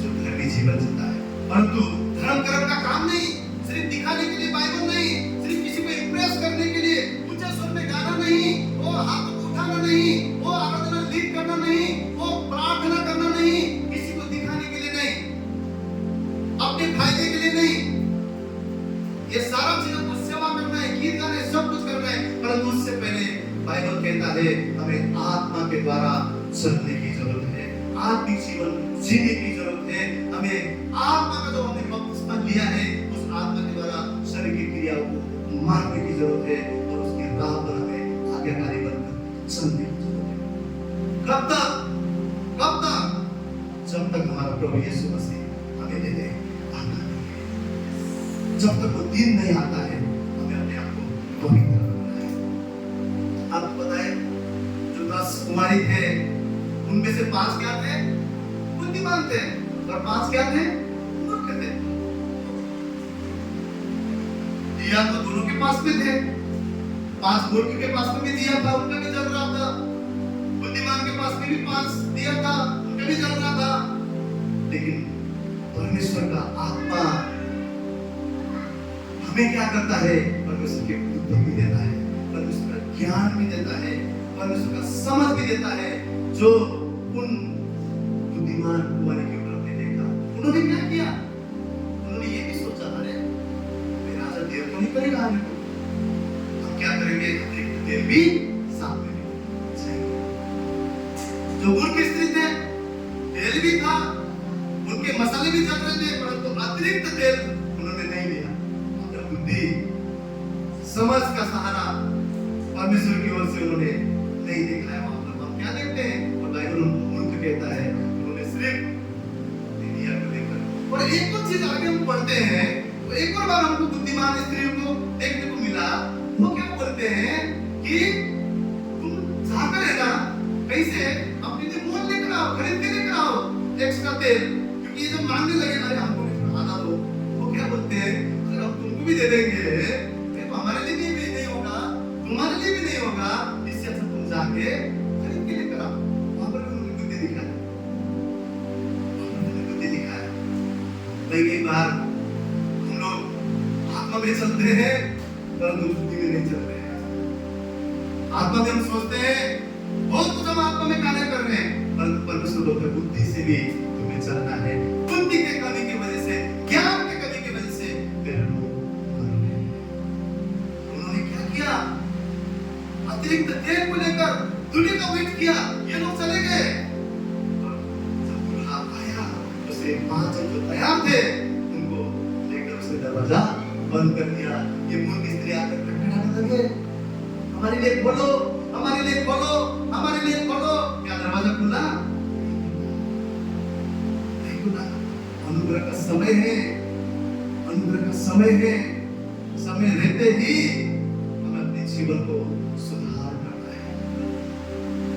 जो धर्मी जीवन जीता है, परंतु धर्म कर्म का काम नहीं, सिर्फ दिखाने के लिए बाइबल नहीं, सिर्फ किसी को इंप्रेस करने के लिए ऊंचे स्वर में गाना नहीं, वो हाथ को उठाना नहीं, वो आराधना लीड करना नहीं, वो प्रार्थना करना नहीं, किसी को दिखाने के लिए नहीं, अपने फायदे के लिए नहीं। ये सारा चीजों को सेवा करना है, गीत गाने, सब कुछ करना है, परंतु उससे पहले बाइबल कहता है हमें आत्मा के द्वारा चलने की जरूरत है, आत्मिक जीवन जीने की जरूरत है। हमें आत्मा का जो हमने बपतिस्मा लिया है, उस आत्मा के द्वारा शरीर की क्रियाओं को मारने की जरूरत है और उसकी राह पर हमें आज्ञाकारी बनकर चलने की जरूरत है। कब तक? कब तक? जब तक हमारा प्रभु यीशु मसीह हमें दे दे आज्ञा देंगे। जब तक वो दिन नहीं आता है, हमें अपने आप को पवित्र रखना है। आपको पता है जो 10 कुमारी थे, उनमें से 5 क्या थे? बुद्धिमान थे, और 5 क्या थे? मूर्ख थे। दिया तो दोनों के पास में थे, 5 मूर्ख के पास में भी दिया था, उनका भी जल रहा था। बुद्धिमान के पास में भी 5 दिया था, उनका भी जल रहा था। लेकिन परमेश्वर का आत्मा हमें क्या करता है? परमेश्वर के बुद्धि भी देता है, परमेश्वर का ज्ञान भी देता है, परमेश्वर का समझ भी देता है, जो उन बुद्धिमान कुमारी के ऊपर हमने देखा। उन्होंने क्या किया? उन्होंने ये भी सोचा, अरे मेरा राजा देर तो नहीं करेगा, हमें हम क्या करेंगे? अतिरिक्त तेल भी साथ में जाएंगे। जो मूर्ख स्त्री थे, तेल भी था, उनके मसाले भी चल रहे थे, परंतु अतिरिक्त तेल उन्होंने नहीं लिया। अपना बुद्धि समझ का सहारा परमेश्वर की ओर से उन्होंने नहीं दिखलाया। हम क्या देखते हैं? और बाइबल उनको मूर्ख कहता है, उन्होंने सिर्फ दुनिया को देखकर। और एक और चीज आगे हम पढ़ते हैं, तो एक और बार हमको बुद्धिमान स्त्रियों को देखने को मिला। वो क्या बोलते हैं कि तुम जाकर है ना कहीं से अपने लिए मोल लेकर आओ, खरीद के लेकर आओ एक्स्ट्रा तेल, क्योंकि ये जो मांगने लगे ना हमको आना दो। वो क्या बोलते हैं? अगर हम तुमको भी दे देंगे तो हमारे लिए भी नहीं होगा, तुम्हारे लिए भी नहीं होगा, इससे अच्छा तुम जाके खरीद के लेकर आओ। वहां पर भी उन्होंने बुद्धि दिखाया, उन्होंने बुद्धि दिखाया। कई बार हम लोग आत्मा में चलते हैं, परंतु बुद्धि में नहीं चल रहे हैं। आत्मा में हम सोचते हैं बहुत कुछ हम आत्मा में कार्य कर रहे हैं, परंतु परमेश्वर बोलता है बुद्धि से भी तुम्हें चलना है। बुद्धि के कमी की वजह से, ज्ञान के कमी की वजह से फिर लोग मर रहे हैं। उन्होंने क्या किया? अतिरिक्त तेल को लेकर दुनिया का वेट किया, ये लोग चले गए। जब दूल्हा आया, उसे 5 जन जो तैयार थे उनको लेकर उसने दरवाजा बंद कर दिया। ये मूर्ख स्त्री आकर खटखटाने लगे, हमारे लिए खोलो, हमारे लिए खोलो, हमारे लिए खोलो। क्या दरवाजा खुला? नहीं खुला। अनुग्रह का समय है, अनुग्रह का समय है। समय रहते ही हमें अपने जीवन को सुधार करना है।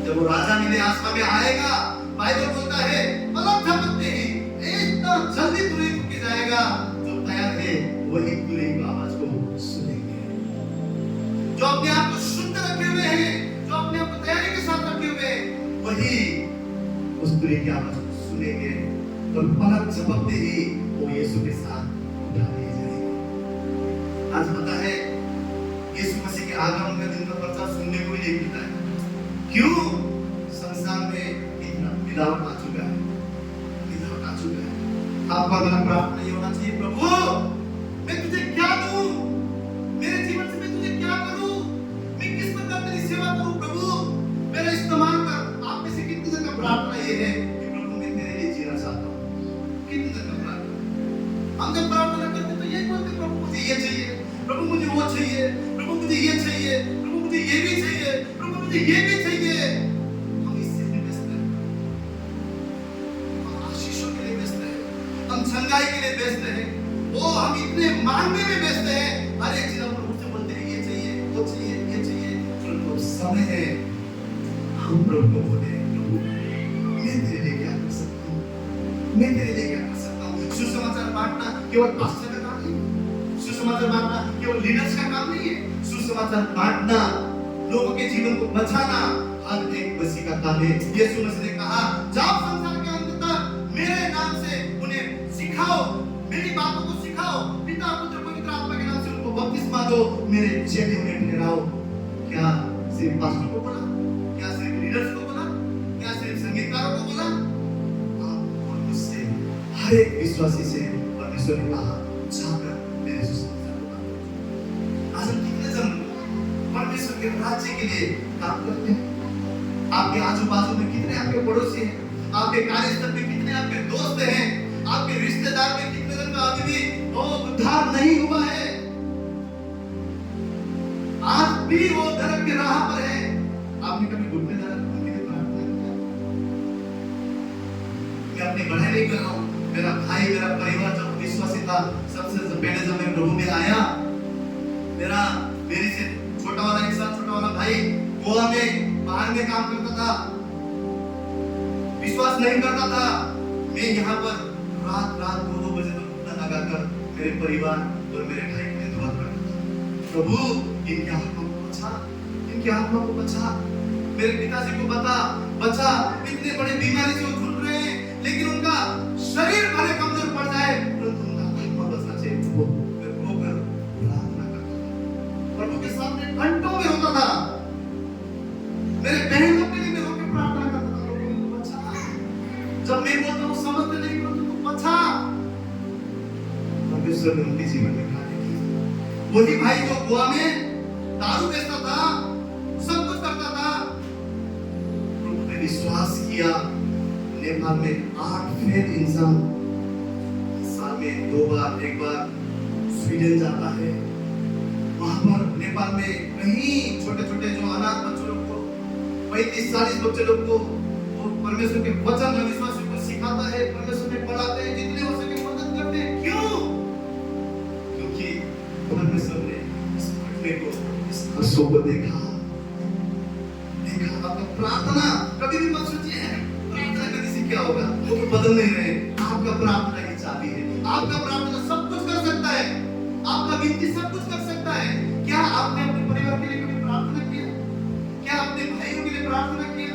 जब वो राजा नीले आसमान में आएगा, बाइबल बोलता है पलक झपकते ही इतना जल्दी तुरही रुक जाएगा। जो तैयार है वही तुरही की आवाज को सुनेंगे। जो अपने आप को शुद्ध रखे हुए हैं, जो अपने आप को तैयारी के साथ रखे हुए हैं, वही उस तुरही की आवाज को सुनेंगे और पलक झपकते ही वो यीशु के साथ उठा लिए जाएंगे। आज पता है यीशु मसीह के आगमन नहीं पीता है। क्यों? संसार में इतना मिलावट आ चुका है, मिलावट आ चुका है। आपका अगर प्रार्थना ये होना चाहिए, प्रभु मैं तुझे क्या दूं, मेरे जीवन से मैं तुझे क्या करूं, मैं किस प्रकार तेरी सेवा करूं प्रभु, मेरा इस्तेमाल कर। आप में से कितने जन का प्रार्थना ये है कि प्रभु मैं तेरे लिए जीना चाहता हूं? कितने जन का प्रार्थना? हम जब प्रार्थना करते तो यही बोलते, प्रभु मुझे ये चाहिए, प्रभु मुझे वो चाहिए, प्रभु मुझे ये चाहिए, प्रभु मुझे ये भी चाहिए, प्रभु मुझे ये भी चाहिए। हम इससे भी व्यस्त हैं, हम आशीषों के लिए व्यस्त हैं, हम संगाई के लिए व्यस्त हैं, वो हम इतने मांगने में व्यस्त हैं, हर एक चीज हम प्रभु से बोलते हैं ये चाहिए, वो चाहिए, ये चाहिए। प्रभु समय है हम प्रभु को बोले, प्रभु मैं तेरे लिए क्या कर सकता हूँ, मैं तेरे लिए क्या कर सकता हूँ। सुसमाचार बांटना केवल पास्टर का काम नहीं, सुसमाचार बांटना केवल लीडर्स का काम नहीं है। सुसमाचार बांटना, लोगों के जीवन को बचाना हर एक मसीह का काम है। यीशु मसीह ने कहा, जाओ संसार के अंत तक मेरे नाम से उन्हें सिखाओ, मेरी बातों को सिखाओ, पिता पुत्र पवित्र आत्मा के नाम से उनको बपतिस्मा दो, मेरे चेले उन्हें ठहराओ। क्या सिर्फ पास्टर को बोला? क्या सिर्फ लीडर्स को बोला? क्या सिर्फ संगीतकारों को बोला? आप और मुझसे, हर एक विश्वासी से परमेश्वर ने कहा, जाकर मेरे सुसमाचार को बांटो। आज हम कितने जन परमेश्वर के राज्य के लिए काम करते हैं? आपके आजू बाजू में कितने आपके पड़ोसी हैं? आपके कार्यस्थल में कितने आपके दोस्त हैं? आपके रिश्तेदार में कितने जन का अभी भी उद्धार नहीं हुआ है? आज भी वो नरक के राह पर है। आपने कभी घुटने लगा उनके लिए प्रार्थना किया? मैं अपनी बढ़ाई नहीं कर रहा हूँ, मेरा भाई, मेरा परिवार जब विश्वासी था, सबसे पहले जब मैं प्रभु में आया, मेरे से छोटा वाला, एक साल छोटा वाला भाई गोवा में बाहर में काम करता था, विश्वास नहीं करता था। मैं यहाँ पर रात 2 बजे तक घुटना लगाकर मेरे परिवार और मेरे भाई के लिए दुआ करता था, प्रभु इनके आत्मा को बचा, इनके आत्मा को बचा। मेरे पिताजी को बचा, इतने बड़े बीमारी से वो झूल रहे हैं, लेकिन उनका शरीर भले कमजोर पड़ जाए, परंतु उनका आत्मा बचना चाहिए। प्रभु मैं रोकर प्रार्थना करता था, प्रभु के सामने घंटों में होता था। मेरे बहन लोग के लिए मैं रोकर प्रार्थना करता था, प्रभु इनको बचा। जब मैं बोलता हूँ समझते नहीं, प्रभु तू बचा। परमेश्वर ने उनके जीवन में कार्य किया। वही भाई जो गोवा में दारू बेचता था, सब कुछ करता था, प्रभु ने विश्वास किया। नेपाल में 8 फेल इंसान साल में 2 बार, 1 बार स्वीडन जाता है। वहां पर नेपाल में कहीं छोटे-छोटे जो अनाथ बच्चों लोग को, 35-40 बच्चे लोग को वो परमेश्वर के वचन और विश्वास को सिखाता है, परमेश्वर में पढ़ाते हैं, जितने हो सके मदद करते हैं। क्यों? क्योंकि परमेश्वर ने इस घटने को, इस हर्षों को देखा। आपका प्रार्थना कभी भी मत सोचिए प्रार्थना करने से क्या होगा, वो तो बदल नहीं रहे। आपका प्रार्थना की चाबी है। आपका प्रार्थना सब कुछ कर सकता है, आपका विनती सब कुछ कर सकता है। क्या आपने अपने परिवार के लिए कभी प्रार्थना किया? क्या अपने भाइयों के लिए प्रार्थना किया?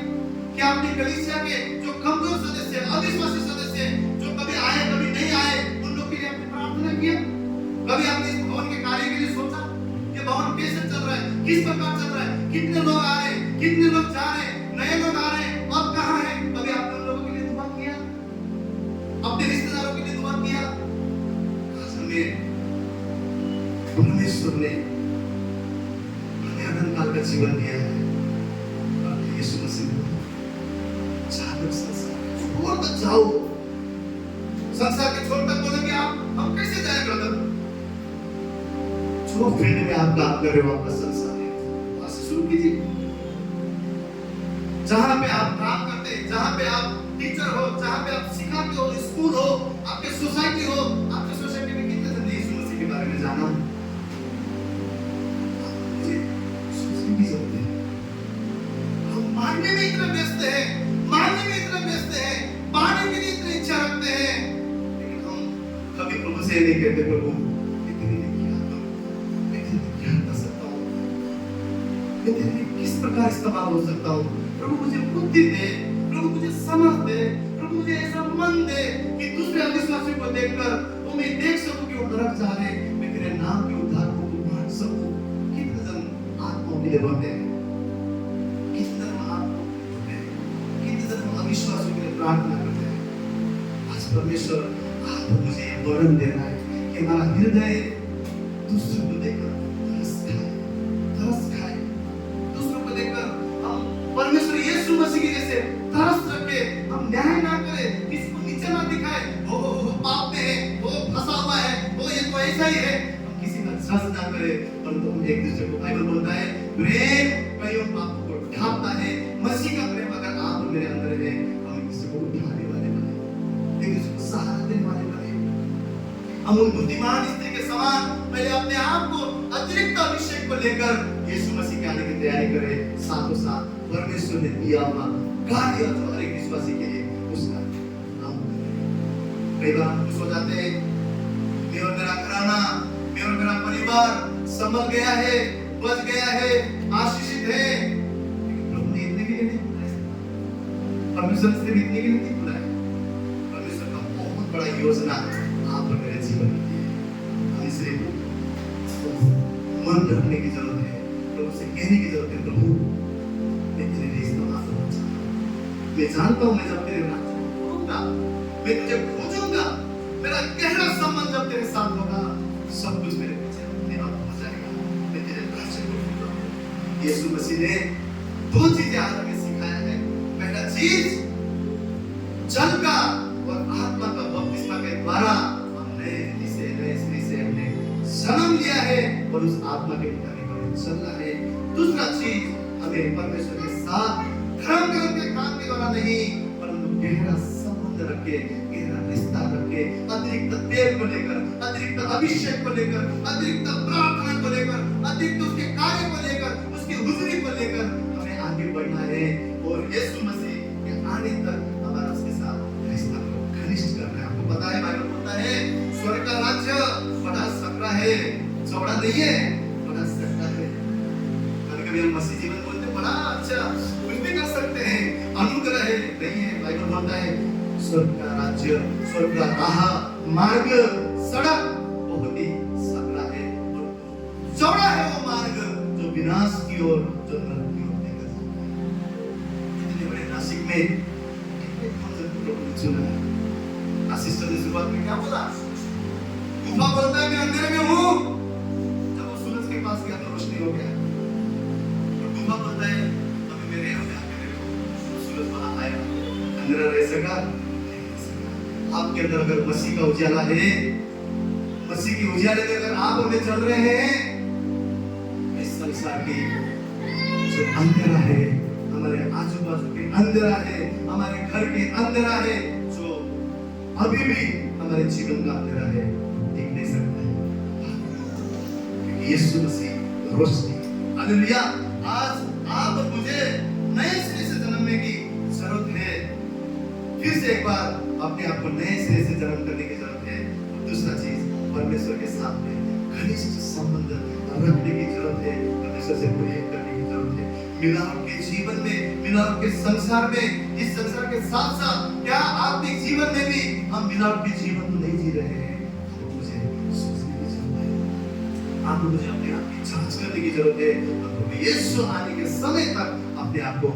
क्या आपने कलीसिया के जो कमजोर सदस्य, अविश्वासी सदस्य, जो कभी आए कभी नहीं आए, उन लोग के लिए आपने प्रार्थना किया? कभी आपने इस भवन के कार्य के लिए सोचा, ये भवन कैसे चल रहा है, किस प्रकार चल रहा है, कितने लोग आ रहे हैं, कितने लोग जा रहे हैं, नए लोग आ रहे हैं, अब कहाँ हैं? कभी आपने उन लोगों के लिए दुआ किया? अपने रिश्तेदारों के लिए दुआ किया? परमेश्वर ने हमें अनंत काल का जीवन दिया है। यीशु मसीह छोड़ कर जाओ। संसार के छोड़ कर बोलेंगे आप, हम कैसे जाए ब्रदर? जो फील्ड में आप काम कर रहे हो, आपका संसार है, वहां से शुरू कीजिए। जहां पे आप काम करते हैं, जहां पे आप टीचर हो, जहां पे आप सिखाते हो, स्कूल हो, आपके सोसाइटी हो, आपके सोसाइटी में कितने जन यीशु मसीह के बारे में जाना? सोचने की जरूरत है। हम मानने में इतना व्यस्त हैं, मानने में इतना व्यस्त हैं, पाने के लिए इतनी इच्छा रखते हैं, लेकिन हम कभी प्रभु से नहीं कहते, प्रभु मैं तेरे लिए किस प्रकार इस्तेमाल हो सकता हूँ? प्रभु मुझे बुद्धि दे, प्रभु मुझे समझ दे, प्रभु मुझे ऐसा मन दे कि दूसरे अविश्वासियों को देखकर वो मैं देख सकूं कि वो नरक जा रहे हैं, मैं तेरे नाम के उद्धार को बांट सकूं। कितने जन आत्माओं के लिए रोते हैं, प्रार्थना करते हैं। आज परमेश्वर आप मुझे वरन दे रहा है कि हमारा हृदय दूसरों को देखकर तरस खाए। दूसरों को देखकर हम परमेश्वर यीशु मसीह की जैसे तरस रखे, हम न्याय ना करें, किसी को नीचे ना दिखाए, वो पाप में है, वो फंसा हुआ है, वो ये तो ऐसा ही है, हम किसी का जज ना करें, परंतु हम एक दूसरे को, बाइबल बोलता है प्रेम कईयों पापों को ढांपता है। मसीह का प्रेम अगर आप और मेरे अंदर है, हम किसी को उठाने वाले बने, एक दूसरे को सहारा देने वाले बने। हम उन बुद्धिमान स्त्री के समान पहले अपने आप को अतिरिक्त अभिषेक को लेकर यीशु मसीह के आने की तैयारी करें। साथों साथ परमेश्वर ने दिया हुआ कार्य जो हर एक विश्वासी के लिए उसका हम कई बार हम खुश हो जाते हैं, मेरा मेरा घराना, मेरा मेरा परिवार संभल गया है, बच गया है, आशीषित है। लेकिन प्रभु ने इतने के लिए नहीं बुलाया, परमेश्वर ने इतने के लिए नहीं बुलाया। परमेश्वर का बहुत बड़ा योजना आप और मेरे जीवन में है। इसलिए मन रखने की जरूरत है, प्रभु से कहने की जरूरत है, प्रभु मैं तेरे लिए इस्तेमाल करना चाहता हूँ। मैं जानता हूँ मैं जब तेरे राज्य में खोलूंगा, मैं तुझे खोजूंगा, मेरा गहरा संबंध जब तेरे साथ होगा, सब कुछ मेरे पीछे अपने आप हो जाएगा। मैं तेरे राज्य को खोलूंगा। यीशु मसीह ने दो चीजें आज हमें सिखाया है। पहला चीज जल का और आत्मा का बपतिस्मा के द्वारा हमने इसे नए सिरे से हमने जन्म लिया है और उस आत्मा के मुताबिक हमें चलना है। दूसरा चीज हमें परमेश्वर के साथ धर्म के काम के द्वारा नहीं, परंतु गहरा संबंध रखे, गहरा रिश्ता रखे, अतिरिक्त तेल को लेकर, अतिरिक्त अभिषेक को लेकर, अतिरिक्त प्रार्थना को लेकर, अतिरिक्त उसके कार्य को लेकर, उसकी हुजूरी को लेकर हमें आगे बढ़ना है और यीशु मसीह के आने तक हमारा उसके साथ रिश्ता को घनिष्ठ करना है। आपको पता है बाइबल बोलता है स्वर्ग का राज्य बड़ा सकरा है, चौड़ा नहीं है, बड़ा सकरा है। कभी-कभी हम मसीह जीवन बोलते हैं बड़ा अच्छा, कुछ भी कर सकते हैं, अनुग्रह है, नहीं है। बाइबल बोलता है स्वर्ग का राज्य, स्वर्ग का राह, मार्ग, सड़क बहुत ही सकरा है, चौड़ा है वो मार्ग जो विनाश की ओर, जो नरक की ओर लेकर जाता है। इतने बड़े नासिक में कितने कम लोगों ने चुना है। सिस्टर ने शुरुआत में क्या बोला? गुफा बोलता है मैं अंधेरे में हूँ। जब वो सूरज के पास गया तो रोशनी हो गया। और गुफा बोलता है अभी मेरे हो गया, मेरे को सूरज वहां आया, अंधेरा रह सका? नहीं रह सका। आपके अंदर अगर मसीह का उजाला है, मसीह की उजाले में अगर आप हमें चल रहे हैं, इस संसार की जो अंधेरा है, हमारे आजू बाजू के अंधेरा है, हमारे घर के अंधेरा है, जो अभी भी हमारे जीवन का अंधेरा है, दिख नहीं सकता है, क्योंकि यीशु मसीह रोशनी। हालेलुया। आज आप और मुझे नए सिरे से जन्मने की जरूरत है। फिर से एक बार अपने आप को नए सिरे से जन्म करने की जरूरत है। और दूसरा चीज परमेश्वर के साथ में घनिष्ठ संबंध रखने की जरूरत है, परमेश्वर से प्रेम करने की जरूरत है। मिलावट के जीवन में, मिलावट के संसार में, इस संसार के साथ साथ क्या आत्मिक जीवन में भी हम मिलावट के जीवन तो नहीं जी रहे हैं? तो मुझे सोचने की जरूरत है। आपको मुझे अपने आप की जांच करने की जरूरत है और यीशु आने के समय तक अपने आप को